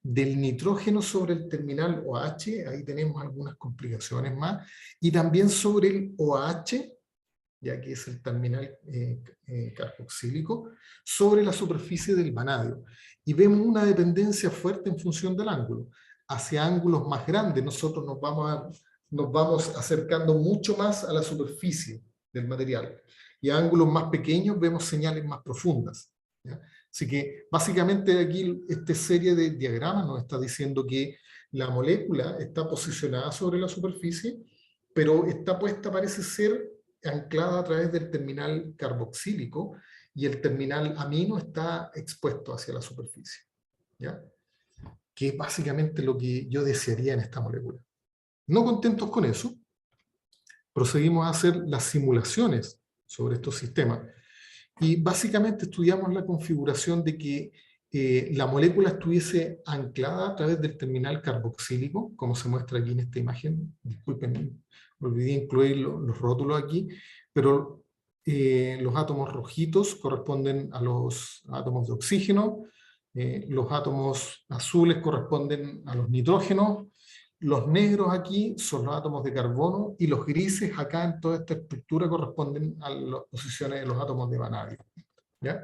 del nitrógeno sobre el terminal OH, ahí tenemos algunas complicaciones más, y también sobre el OH, ya que es el terminal carboxílico, sobre la superficie del vanadio. Y vemos una dependencia fuerte en función del ángulo. Hacia ángulos más grandes nosotros nos vamos acercando mucho más a la superficie del material. Y a ángulos más pequeños vemos señales más profundas, ¿ya? Así que básicamente aquí esta serie de diagramas nos está diciendo que la molécula está posicionada sobre la superficie, pero está puesta, parece ser, anclada a través del terminal carboxílico, y el terminal amino está expuesto hacia la superficie, ¿ya? Que es básicamente lo que yo desearía en esta molécula. No contentos con eso, procedimos a hacer las simulaciones sobre estos sistemas. Y básicamente estudiamos la configuración de que la molécula estuviese anclada a través del terminal carboxílico, como se muestra aquí en esta imagen. Disculpen, olvidé incluir los rótulos aquí, pero los átomos rojitos corresponden a los átomos de oxígeno, Los átomos azules corresponden a los nitrógenos, los negros aquí son los átomos de carbono, y los grises acá en toda esta estructura corresponden a las posiciones de los átomos de vanadio. ¿Ya?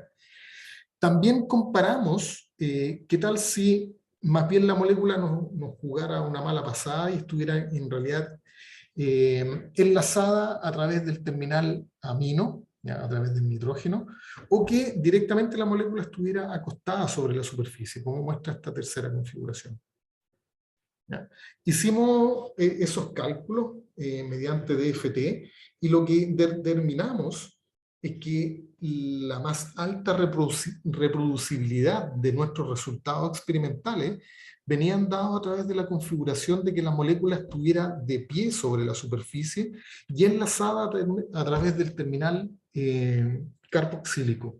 También comparamos qué tal si más bien la molécula nos jugara una mala pasada y estuviera en realidad enlazada a través del terminal amino, ¿ya? A través del nitrógeno, o que directamente la molécula estuviera acostada sobre la superficie, como muestra esta tercera configuración. ¿Ya? Hicimos esos cálculos mediante DFT, y lo que determinamos es que la más alta reproducibilidad de nuestros resultados experimentales venían dados a través de la configuración de que la molécula estuviera de pie sobre la superficie y enlazada a través del terminal carboxílico.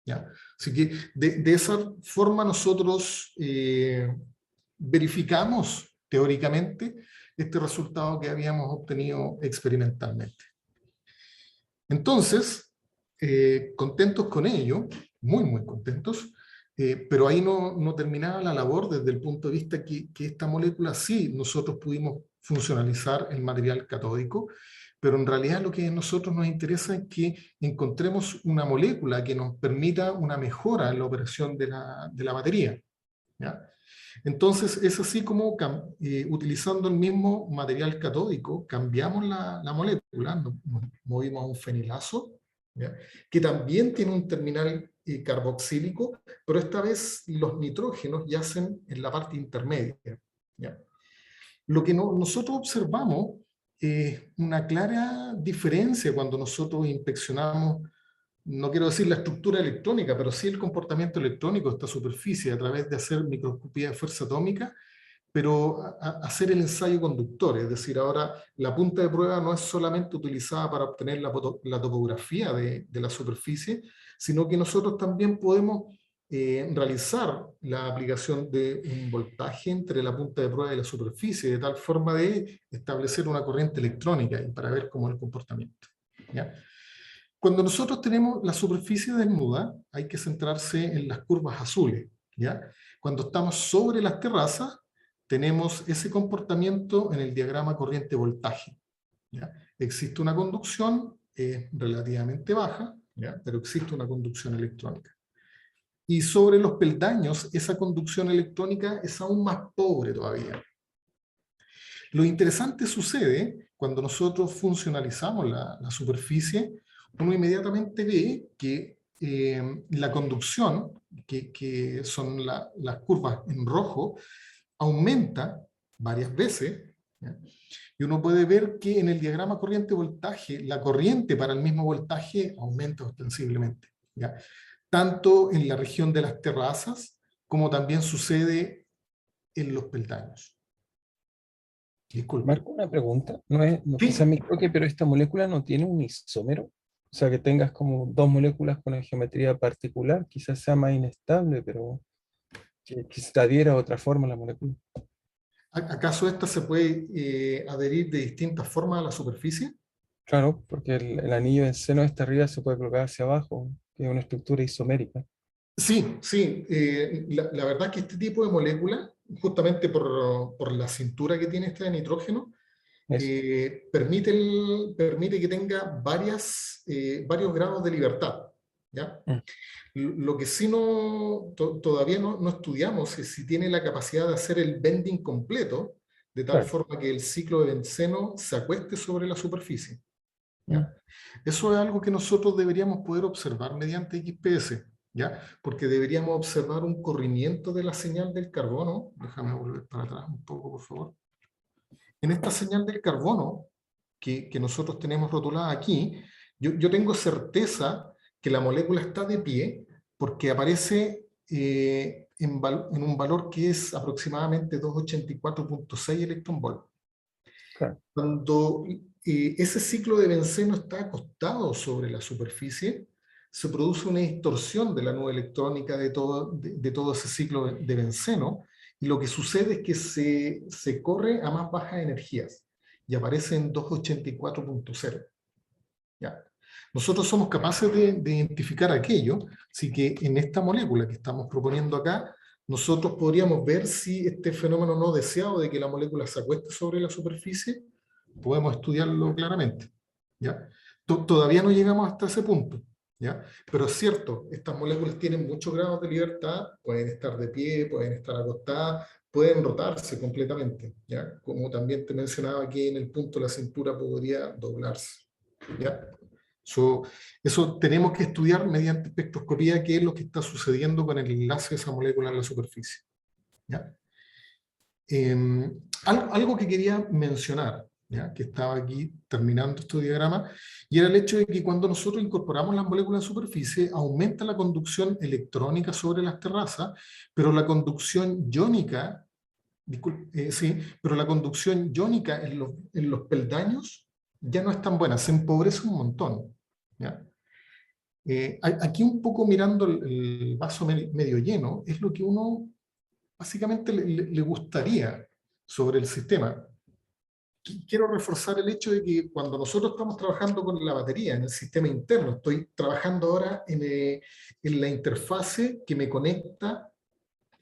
¿Ya? Así que de esa forma nosotros verificamos teóricamente este resultado que habíamos obtenido experimentalmente. Entonces, contentos con ello, muy contentos, pero ahí no terminaba la labor desde el punto de vista que esta molécula sí, nosotros pudimos funcionalizar el material catódico, pero en realidad lo que a nosotros nos interesa es que encontremos una molécula que nos permita una mejora en la operación de la batería. ¿Ya? Entonces es así como utilizando el mismo material catódico cambiamos la molécula, nos movimos a un fenilazo, ¿ya? Que también tiene un terminal carboxílico, pero esta vez los nitrógenos yacen en la parte intermedia, ¿ya? Lo que nosotros observamos es una clara diferencia cuando nosotros inspeccionamos, no quiero decir la estructura electrónica, pero sí el comportamiento electrónico de esta superficie a través de hacer microscopía de fuerza atómica, pero hacer el ensayo conductor. Es decir, ahora la punta de prueba no es solamente utilizada para obtener la topografía de la superficie, sino que nosotros también podemos realizar la aplicación de un voltaje entre la punta de prueba y la superficie, de tal forma de establecer una corriente electrónica y para ver cómo es el comportamiento. ¿Ya? Cuando nosotros tenemos la superficie desnuda, hay que centrarse en las curvas azules, ¿ya? Cuando estamos sobre las terrazas, tenemos ese comportamiento en el diagrama corriente-voltaje, ¿ya? Existe una conducción relativamente baja, ¿ya? Pero existe una conducción electrónica. Y sobre los peldaños, esa conducción electrónica es aún más pobre todavía. Lo interesante sucede cuando nosotros funcionalizamos la superficie. Uno inmediatamente ve que la conducción, que son las curvas en rojo, aumenta varias veces, ¿ya? Y uno puede ver que en el diagrama corriente-voltaje, la corriente para el mismo voltaje aumenta ostensiblemente, ¿ya? Tanto en la región de las terrazas, como también sucede en los peldaños. Disculpe. Marco, una pregunta. No es, Sí. quizás me equivoque, pero esta molécula no tiene un isómero. O sea, que tengas como dos moléculas con una geometría particular, quizás sea más inestable, pero que se adhiera a otra forma a la molécula. ¿Acaso esta se puede adherir de distintas formas a la superficie? Claro, porque el anillo en seno de esta arriba se puede colocar hacia abajo, que es una estructura isomérica. Sí, sí. La verdad es que este tipo de molécula, justamente por la cintura que tiene esta de nitrógeno, permite que tenga varios grados de libertad, ¿ya? Lo que sí todavía no estudiamos es si tiene la capacidad de hacer el bending completo, de tal forma que el ciclo de benceno se acueste sobre la superficie, ¿ya? Eso es algo que nosotros deberíamos poder observar mediante XPS, ¿ya? Porque deberíamos observar un corrimiento de la señal del carbono. Déjame volver para atrás un poco, por favor. En esta señal del carbono que nosotros tenemos rotulada aquí, yo tengo certeza que la molécula está de pie porque aparece en un valor que es aproximadamente 284.6 electronvolt. Claro. Cuando ese ciclo de benceno está acostado sobre la superficie, se produce una distorsión de la nube electrónica de todo ese ciclo de benceno, y lo que sucede es que se corre a más bajas energías y aparece en 284.0. ¿Ya? nosotros somos capaces de identificar aquello, así que en esta molécula que estamos proponiendo acá, nosotros podríamos ver si este fenómeno no deseado de que la molécula se acueste sobre la superficie, podemos estudiarlo claramente, ¿ya? Todavía no llegamos hasta ese punto, ¿ya? Pero es cierto, estas moléculas tienen muchos grados de libertad, pueden estar de pie, pueden estar acostadas, pueden rotarse completamente, ¿ya? Como también te mencionaba aquí en el punto de la cintura podría doblarse, ¿ya? Eso tenemos que estudiar mediante espectroscopía qué es lo que está sucediendo con el enlace de esa molécula en la superficie, ¿ya? Algo que quería mencionar, ¿ya? Que estaba aquí terminando este diagrama, y era el hecho de que cuando nosotros incorporamos las moléculas en superficie, aumenta la conducción electrónica sobre las terrazas, pero la conducción iónica, sí, pero la conducción iónica en los peldaños ya no es tan buena, se empobrece un montón, ¿ya? Aquí un poco mirando el vaso medio lleno, es lo que uno básicamente le gustaría sobre el sistema. Quiero reforzar el hecho de que cuando nosotros estamos trabajando con la batería en el sistema interno, estoy trabajando ahora en la interfase que me conecta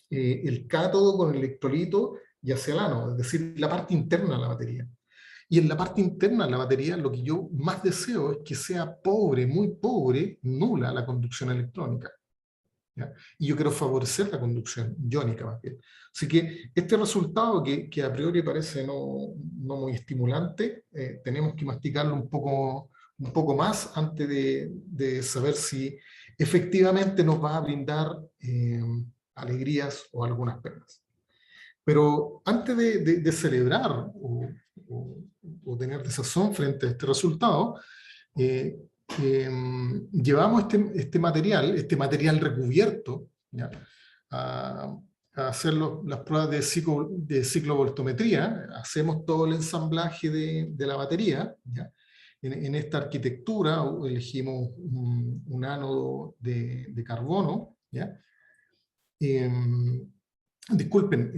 el cátodo con el electrolito y hacia el ánodo, es decir, la parte interna de la batería. Y en la parte interna de la batería lo que yo más deseo es que sea pobre, muy pobre, nula la conducción electrónica, ¿ya? Y yo quiero favorecer la conducción iónica más bien. Así que este resultado que a priori parece no muy estimulante, tenemos que masticarlo un poco más antes de saber si efectivamente nos va a brindar alegrías o algunas penas. Pero antes de celebrar o tener desazón frente a este resultado, llevamos este material recubierto, ¿ya? A hacer las pruebas de ciclovoltometría, hacemos todo el ensamblaje de la batería, ¿ya? En esta arquitectura elegimos un ánodo de carbono, ¿ya? Disculpen,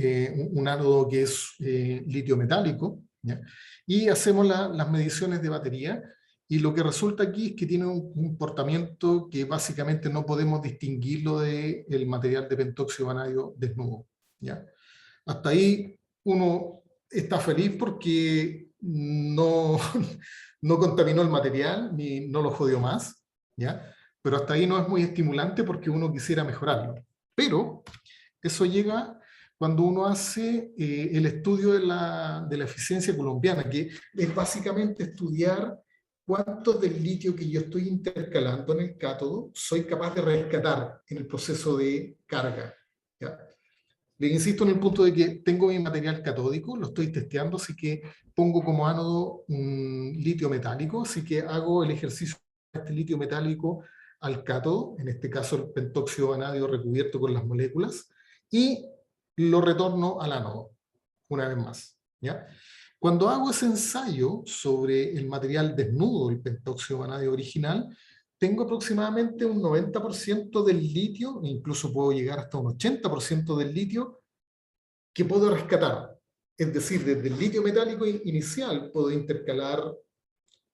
un ánodo que es litio metálico, ¿ya? Y hacemos las mediciones de batería, y lo que resulta aquí es que tiene un comportamiento que básicamente no podemos distinguirlo del material de pentóxido vanadio desnudo, ¿ya? Hasta ahí uno está feliz porque no, no contaminó el material, ni no lo jodió más, ¿ya? Pero hasta ahí no es muy estimulante porque uno quisiera mejorarlo. Pero eso llega cuando uno hace el estudio de la eficiencia colombiana, que es básicamente estudiar cuánto del litio que yo estoy intercalando en el cátodo soy capaz de rescatar en el proceso de carga, ¿ya? Le insisto en el punto de que tengo mi material catódico, lo estoy testeando, así que pongo como ánodo un litio metálico, así que hago el ejercicio de este litio metálico al cátodo, en este caso el pentóxido vanadio recubierto con las moléculas, y lo retorno al ánodo, una vez más, ¿ya? Cuando hago ese ensayo sobre el material desnudo del pentóxido vanadio original, tengo aproximadamente un 90% del litio, incluso puedo llegar hasta un 80% del litio que puedo rescatar. Es decir, desde el litio metálico inicial puedo intercalar,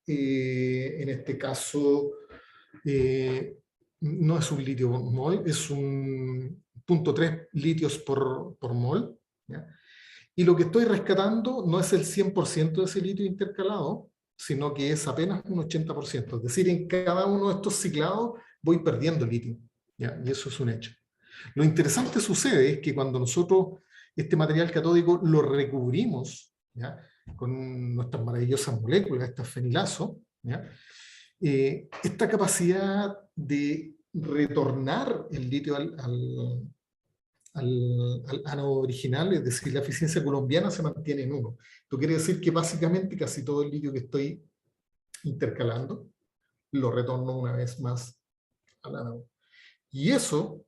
en este caso, no es un litio mol, es un 0.3 litios por mol, ¿ya? Y lo que estoy rescatando no es el 100% de ese litio intercalado, sino que es apenas un 80%. Es decir, en cada uno de estos ciclados voy perdiendo litio, ¿ya? Y eso es un hecho. Lo interesante sucede es que cuando nosotros este material catódico lo recubrimos, ¿ya? Con nuestras maravillosas moléculas, estas fenilazo, ¿ya? Esta capacidad de retornar el litio al ánodo original, es decir, la eficiencia colombiana se mantiene en 1. Esto quiere decir que básicamente casi todo el litio que estoy intercalando lo retorno una vez más al ánodo. Y eso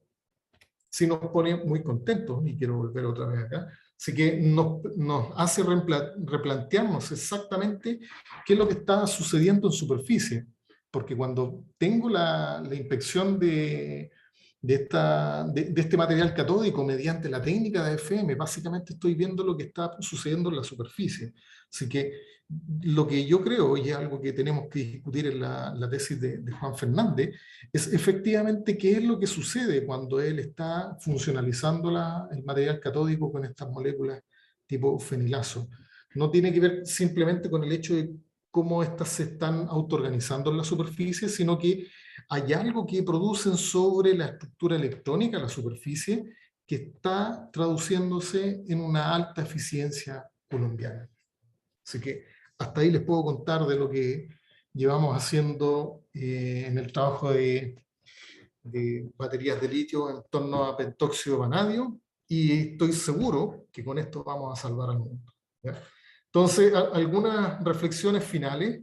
sí nos pone muy contentos, y quiero volver otra vez acá, así que nos hace replantearnos exactamente qué es lo que está sucediendo en superficie, porque cuando tengo la inspección de de este material catódico mediante la técnica de AFM, básicamente estoy viendo lo que está sucediendo en la superficie. Así que lo que yo creo, y es algo que tenemos que discutir en la tesis de Juan Fernández, es efectivamente qué es lo que sucede cuando él está funcionalizando el material catódico con estas moléculas tipo fenilazo. No tiene que ver simplemente con el hecho de cómo éstas se están autoorganizando en la superficie, sino que hay algo que producen sobre la estructura electrónica de la superficie que está traduciéndose en una alta eficiencia colombiana. Así que hasta ahí les puedo contar de lo que llevamos haciendo en el trabajo de baterías de litio en torno a pentóxido de vanadio, y estoy seguro que con esto vamos a salvar al mundo, ¿ya? Entonces, algunas reflexiones finales.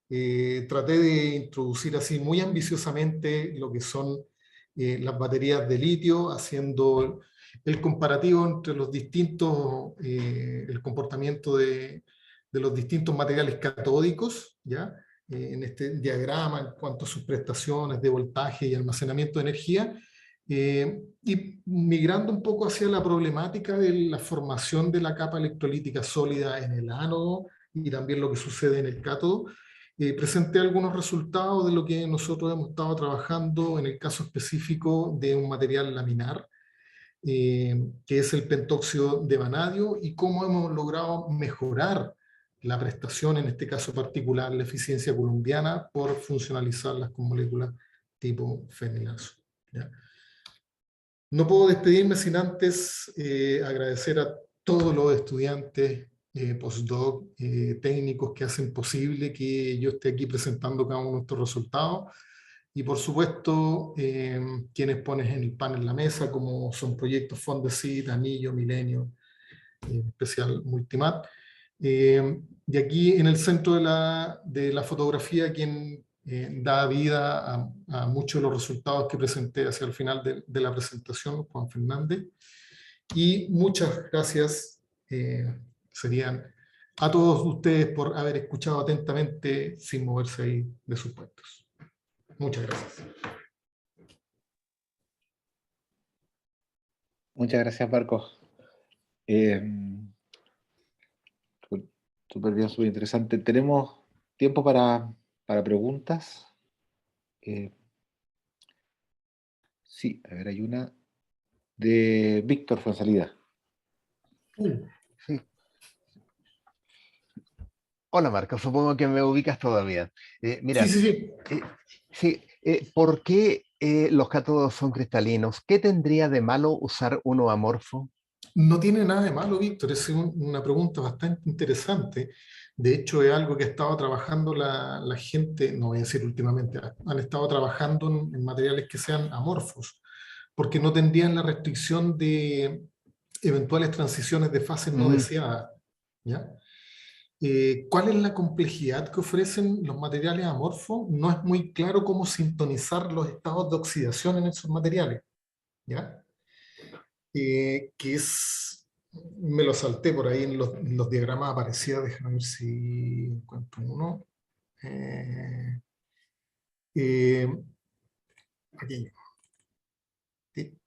Traté de introducir así muy ambiciosamente lo que son las baterías de litio, haciendo el comparativo entre los distintos, el comportamiento de los distintos materiales catódicos, ¿ya? En este diagrama en cuanto a sus prestaciones de voltaje y almacenamiento de energía, y migrando un poco hacia la problemática de la formación de la capa electrolítica sólida en el ánodo y también lo que sucede en el cátodo. Presenté algunos resultados de lo que nosotros hemos estado trabajando en el caso específico de un material laminar, que es el pentóxido de vanadio, y cómo hemos logrado mejorar la prestación, en este caso particular, la eficiencia colombiana, por funcionalizarlas con moléculas tipo fenilazo, ¿ya? No puedo despedirme sin antes agradecer a todos los estudiantes, postdoc, técnicos que hacen posible que yo esté aquí presentando cada uno de estos resultados. Y por supuesto, quienes ponen en el panel la mesa, como son proyectos Fondesit, Anillo, Milenio, en especial Multimat. Y aquí en el centro de la fotografía, quien da vida a muchos de los resultados que presenté hacia el final de la presentación, Juan Fernández. Y muchas gracias serían a todos ustedes por haber escuchado atentamente sin moverse ahí de sus puestos. Muchas gracias. Muchas gracias, Marcos. Súper bien, súper interesante. Tenemos tiempo para preguntas. Sí, a ver, hay una de Víctor Fuenzalida. Sí. Hola, Marco, supongo que me ubicas todavía. Mira, Sí. ¿Por qué los cátodos son cristalinos? ¿Qué tendría de malo usar uno amorfo? No tiene nada de malo, Víctor, es una pregunta bastante interesante. De hecho, es algo que ha estado trabajando la gente, no voy a decir últimamente, han estado trabajando en materiales que sean amorfos, porque no tendrían la restricción de eventuales transiciones de fases no deseadas, ¿ya? ¿Cuál es la complejidad que ofrecen los materiales amorfos? No es muy claro cómo sintonizar los estados de oxidación en esos materiales, ¿ya? Que es, me lo salté por ahí en los diagramas aparecía, déjame ver si encuentro uno. Aquí. Sí.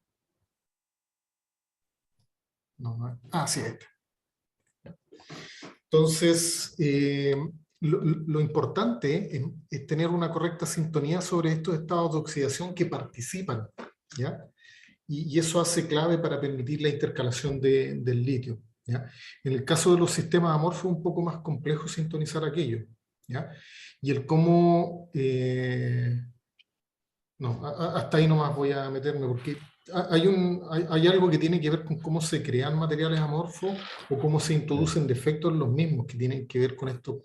Sí, ahí está. Entonces, lo importante es tener una correcta sintonía sobre estos estados de oxidación que participan, ¿ya? Y eso hace clave para permitir la intercalación del litio, ¿ya? En el caso de los sistemas amorfos es un poco más complejo sintonizar aquello, ¿ya? Y el cómo... hasta ahí nomás voy a meterme, porque hay algo que tiene que ver con cómo se crean materiales amorfos o cómo se introducen defectos en los mismos, que tienen que ver con estos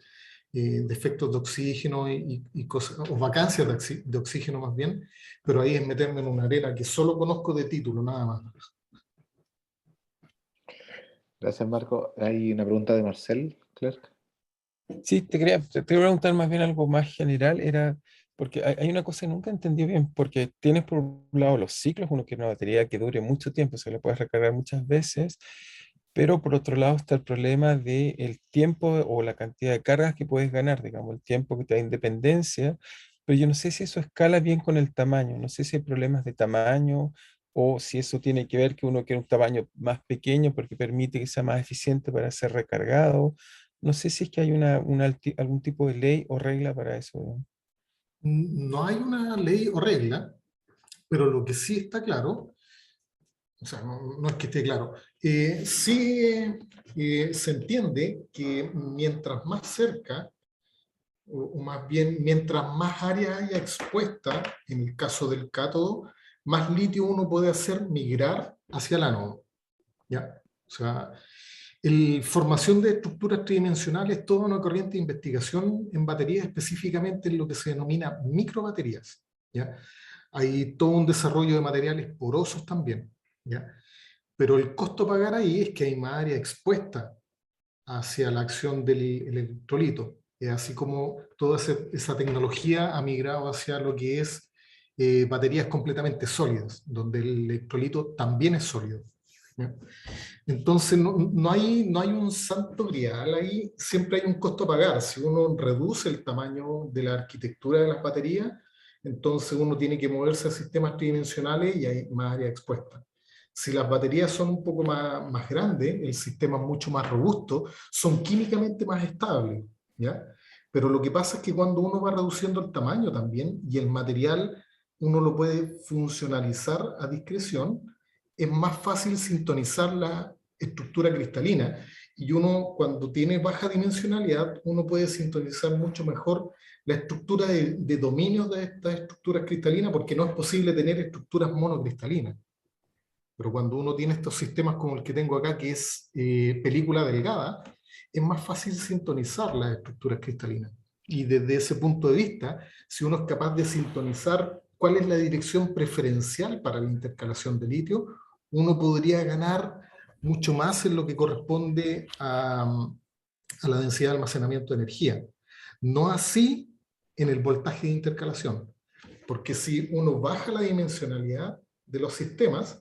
defectos de oxígeno y cosas, o vacancias de oxígeno más bien, pero ahí es meterme en una arena que solo conozco de título, nada más. Gracias, Marco. Hay una pregunta de Marcel Clerc. Sí, te quería preguntar más bien algo más general, era porque hay una cosa que nunca entendí bien, porque tienes por un lado los ciclos, uno que es una batería que dure mucho tiempo, se la puedes recargar muchas veces, pero por otro lado está el problema del tiempo o la cantidad de cargas que puedes ganar, digamos, el tiempo que te da independencia, pero yo no sé si eso escala bien con el tamaño, no sé si hay problemas de tamaño o si eso tiene que ver que uno quiere un tamaño más pequeño porque permite que sea más eficiente para ser recargado. No sé si es que hay algún tipo de ley o regla para eso. No hay una ley o regla, pero lo que sí está claro, o sea, no es que esté claro, sí se entiende que mientras más cerca, o más bien mientras más área haya expuesta, en el caso del cátodo, más litio uno puede hacer migrar hacia el ánodo. ¿Ya? O sea, formación de estructuras tridimensionales es toda una corriente de investigación en baterías, específicamente en lo que se denomina microbaterías. ¿Ya? Hay todo un desarrollo de materiales porosos también. ¿Ya? Pero el costo a pagar ahí es que hay más área expuesta hacia la acción del electrolito. Así como toda esa tecnología ha migrado hacia lo que es baterías completamente sólidas, donde el electrolito también es sólido. ¿Ya? Entonces no hay un santo grial ahí, siempre hay un costo a pagar. Si uno reduce el tamaño de la arquitectura de las baterías, entonces uno tiene que moverse a sistemas tridimensionales y hay más área expuesta. Si las baterías son un poco más grandes, el sistema es mucho más robusto, son químicamente más estables, ¿ya? Pero lo que pasa es que cuando uno va reduciendo el tamaño también y el material uno lo puede funcionalizar a discreción, es más fácil sintonizar la estructura cristalina y uno cuando tiene baja dimensionalidad uno puede sintonizar mucho mejor la estructura de dominio de estas estructuras cristalinas porque no es posible tener estructuras monocristalinas. Pero cuando uno tiene estos sistemas como el que tengo acá, que es película delgada, es más fácil sintonizar las estructuras cristalinas. Y desde ese punto de vista, si uno es capaz de sintonizar cuál es la dirección preferencial para la intercalación de litio, uno podría ganar mucho más en lo que corresponde a la densidad de almacenamiento de energía. No así en el voltaje de intercalación, porque si uno baja la dimensionalidad de los sistemas,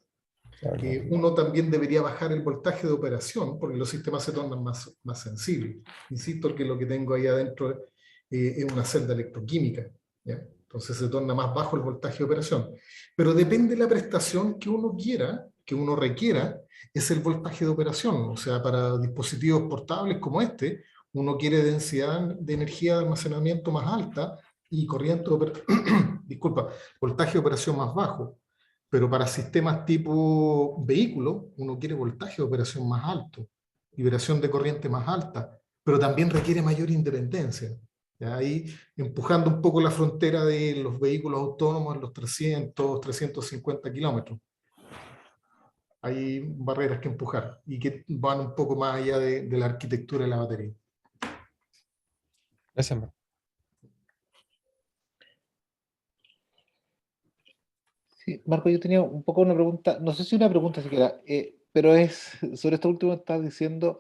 Claro. uno también debería bajar el voltaje de operación, porque los sistemas se tornan más sensibles. Insisto que lo que tengo ahí adentro es una celda electroquímica, ¿ya? Entonces se torna más bajo el voltaje de operación. Pero depende de la prestación que uno quiera, que uno requiera, es el voltaje de operación. O sea, para dispositivos portables como este, uno quiere densidad de energía de almacenamiento más alta y corriente disculpa, voltaje de operación más bajo. Pero para sistemas tipo vehículo, uno quiere voltaje de operación más alto, liberación de corriente más alta, pero también requiere mayor independencia. Ahí empujando un poco la frontera de los vehículos autónomos en los 300, 350 kilómetros. Hay barreras que empujar y que van un poco más allá de la arquitectura de la batería. Gracias, Marco. Sí, Marco, yo tenía un poco una pregunta, no sé si una pregunta siquiera, pero es sobre esto último que estás diciendo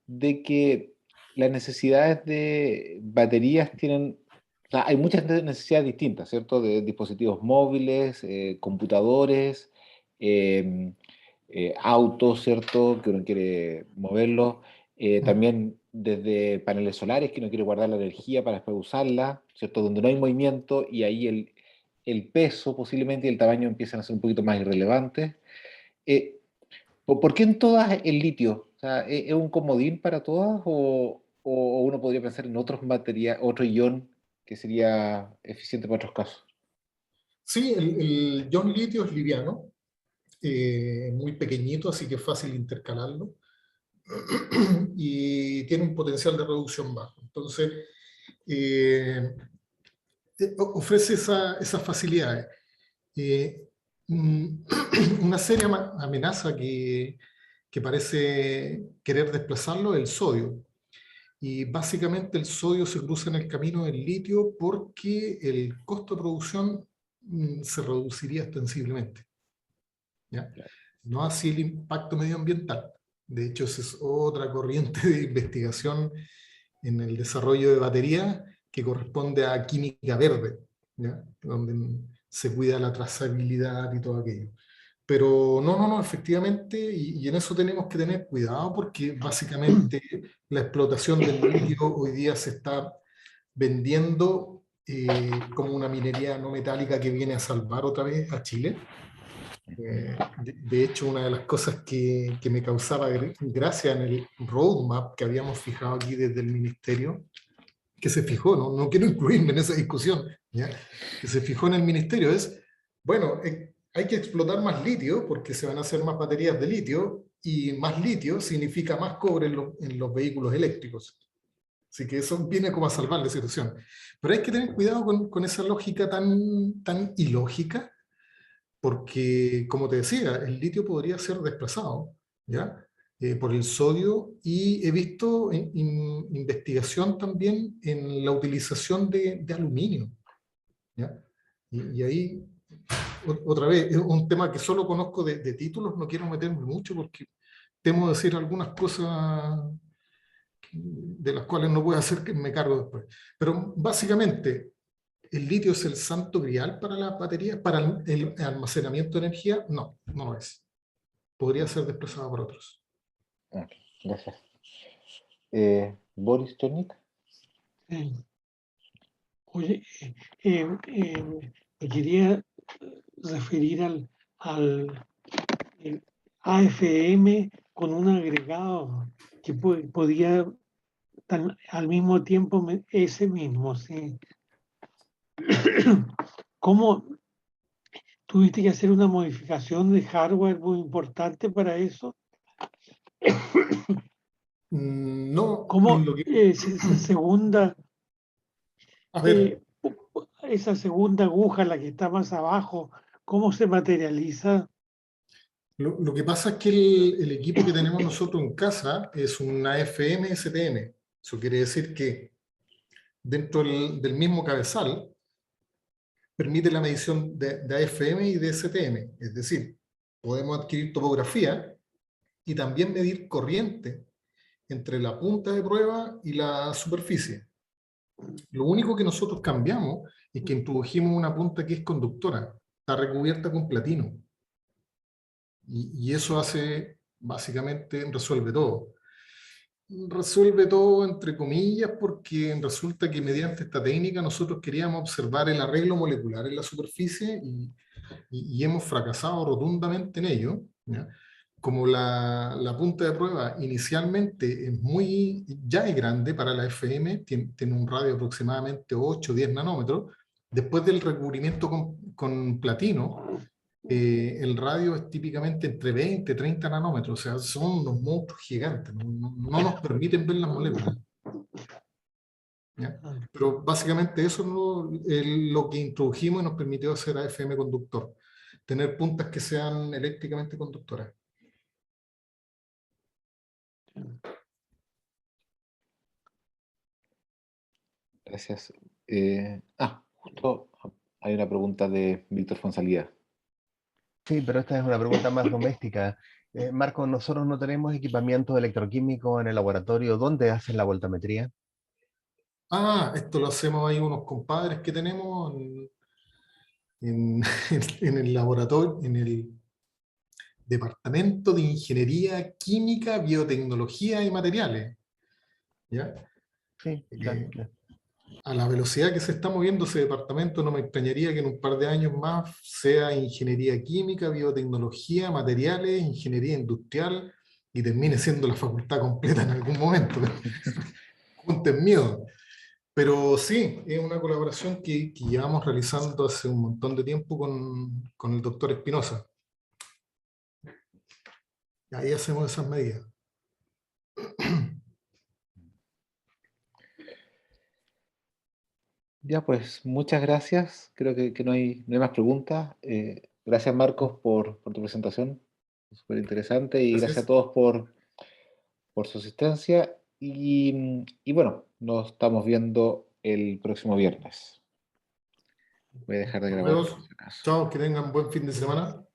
de que las necesidades de baterías tienen, o sea, hay muchas necesidades distintas, ¿cierto? De dispositivos móviles, computadores, eh, autos, ¿cierto? Que uno quiere moverlos, también desde paneles solares que uno quiere guardar la energía para después usarla, ¿cierto? Donde no hay movimiento y ahí el peso posiblemente y el tamaño empiezan a ser un poquito más irrelevantes. Eh, ¿Por qué en todas el litio? O sea, ¿es un comodín para todas o uno podría pensar en otros materiales, otro ion que sería eficiente para otros casos? Sí, el ion litio es liviano, muy pequeñito, así que es fácil intercalarlo. Y tiene un potencial de reducción bajo. Entonces, eh, ofrece esas facilidades. Eh, una seria amenaza que parece querer desplazarlo es el sodio. Y básicamente el sodio se cruza en el camino del litio porque el costo de producción se reduciría ostensiblemente, ¿ya? No así el impacto medioambiental. De hecho, esa es otra corriente de investigación en el desarrollo de baterías que corresponde a química verde, ¿ya? Donde se cuida la trazabilidad y todo aquello. Pero no, efectivamente, y en eso tenemos que tener cuidado porque básicamente la explotación del litio hoy día se está vendiendo como una minería no metálica que viene a salvar otra vez a Chile. De hecho, una de las cosas que me causaba gracia en el roadmap que habíamos fijado aquí desde el ministerio, que se fijó, no quiero incluirme en esa discusión, ¿ya? Que se fijó en el ministerio es, bueno, hay que explotar más litio porque se van a hacer más baterías de litio, y más litio significa más cobre en los vehículos eléctricos. Así que eso viene como a salvar la situación. Pero hay que tener cuidado con esa lógica tan ilógica, porque, como te decía, el litio podría ser desplazado, ¿ya? Por el sodio, y he visto investigación también en la utilización de aluminio, ¿ya? Y ahí, otra vez, es un tema que solo conozco de títulos, no quiero meterme mucho porque temo decir algunas cosas de las cuales no voy a hacer que me cargo después. Pero básicamente, ¿el litio es el santo grial para las baterías, para el almacenamiento de energía? No, no lo es. Podría ser desplazado por otros. Ok, gracias. Boris Chernik. Eh, Oye, me quería referir al el AFM con un agregado que podía al mismo tiempo ese mismo, ¿sí? ¿Cómo tuviste que hacer una modificación de hardware muy importante para eso? No, ¿Cómo lo que... esa segunda, A ver, esa segunda aguja, la que está más abajo, cómo se materializa? lo que pasa es que el equipo que tenemos nosotros en casa es un AFM STM. Eso quiere decir que dentro del mismo cabezal permite la medición de AFM y de STM. Es decir, podemos adquirir topografía y también medir corriente entre la punta de prueba y la superficie. Lo único que nosotros cambiamos es que introdujimos una punta que es conductora, está recubierta con platino. Y eso hace, básicamente, resuelve todo. Resuelve todo entre comillas, porque resulta que mediante esta técnica nosotros queríamos observar el arreglo molecular en la superficie, y hemos fracasado rotundamente en ello, ¿ya? Como la punta de prueba inicialmente ya es grande para la FM, tiene un radio de aproximadamente 8 o 10 nanómetros. Después del recubrimiento con platino, el radio es típicamente entre 20 y 30 nanómetros, o sea, son unos monstruos gigantes, no nos permiten ver las moléculas, ¿ya? Pero básicamente eso es lo que introdujimos y nos permitió hacer AFM conductor, tener puntas que sean eléctricamente conductoras. Gracias. Justo hay una pregunta de Víctor Fonsalía. Sí, pero esta es una pregunta más doméstica. Marco, nosotros no tenemos equipamiento electroquímico en el laboratorio. ¿Dónde hacen la voltametría? Esto lo hacemos ahí unos compadres que tenemos en, en el laboratorio, en el Departamento de Ingeniería Química, Biotecnología y Materiales, ¿ya? Sí, claro. A la velocidad que se está moviendo ese departamento, no me extrañaría que en un par de años más sea ingeniería química, biotecnología, materiales, ingeniería industrial, y termine siendo la facultad completa en algún momento. Junten miedo. Pero sí, es una colaboración que llevamos realizando hace un montón de tiempo con el doctor Espinosa. Ahí hacemos esas medidas. Ya, pues muchas gracias. Creo que no hay más preguntas. Gracias, Marcos, por tu presentación. Súper interesante. Y gracias a Gracias. todos por su asistencia. Y bueno, nos estamos viendo el próximo viernes. Voy a dejar de Nos grabar vemos. por si acaso. Chao, que tengan buen fin de semana.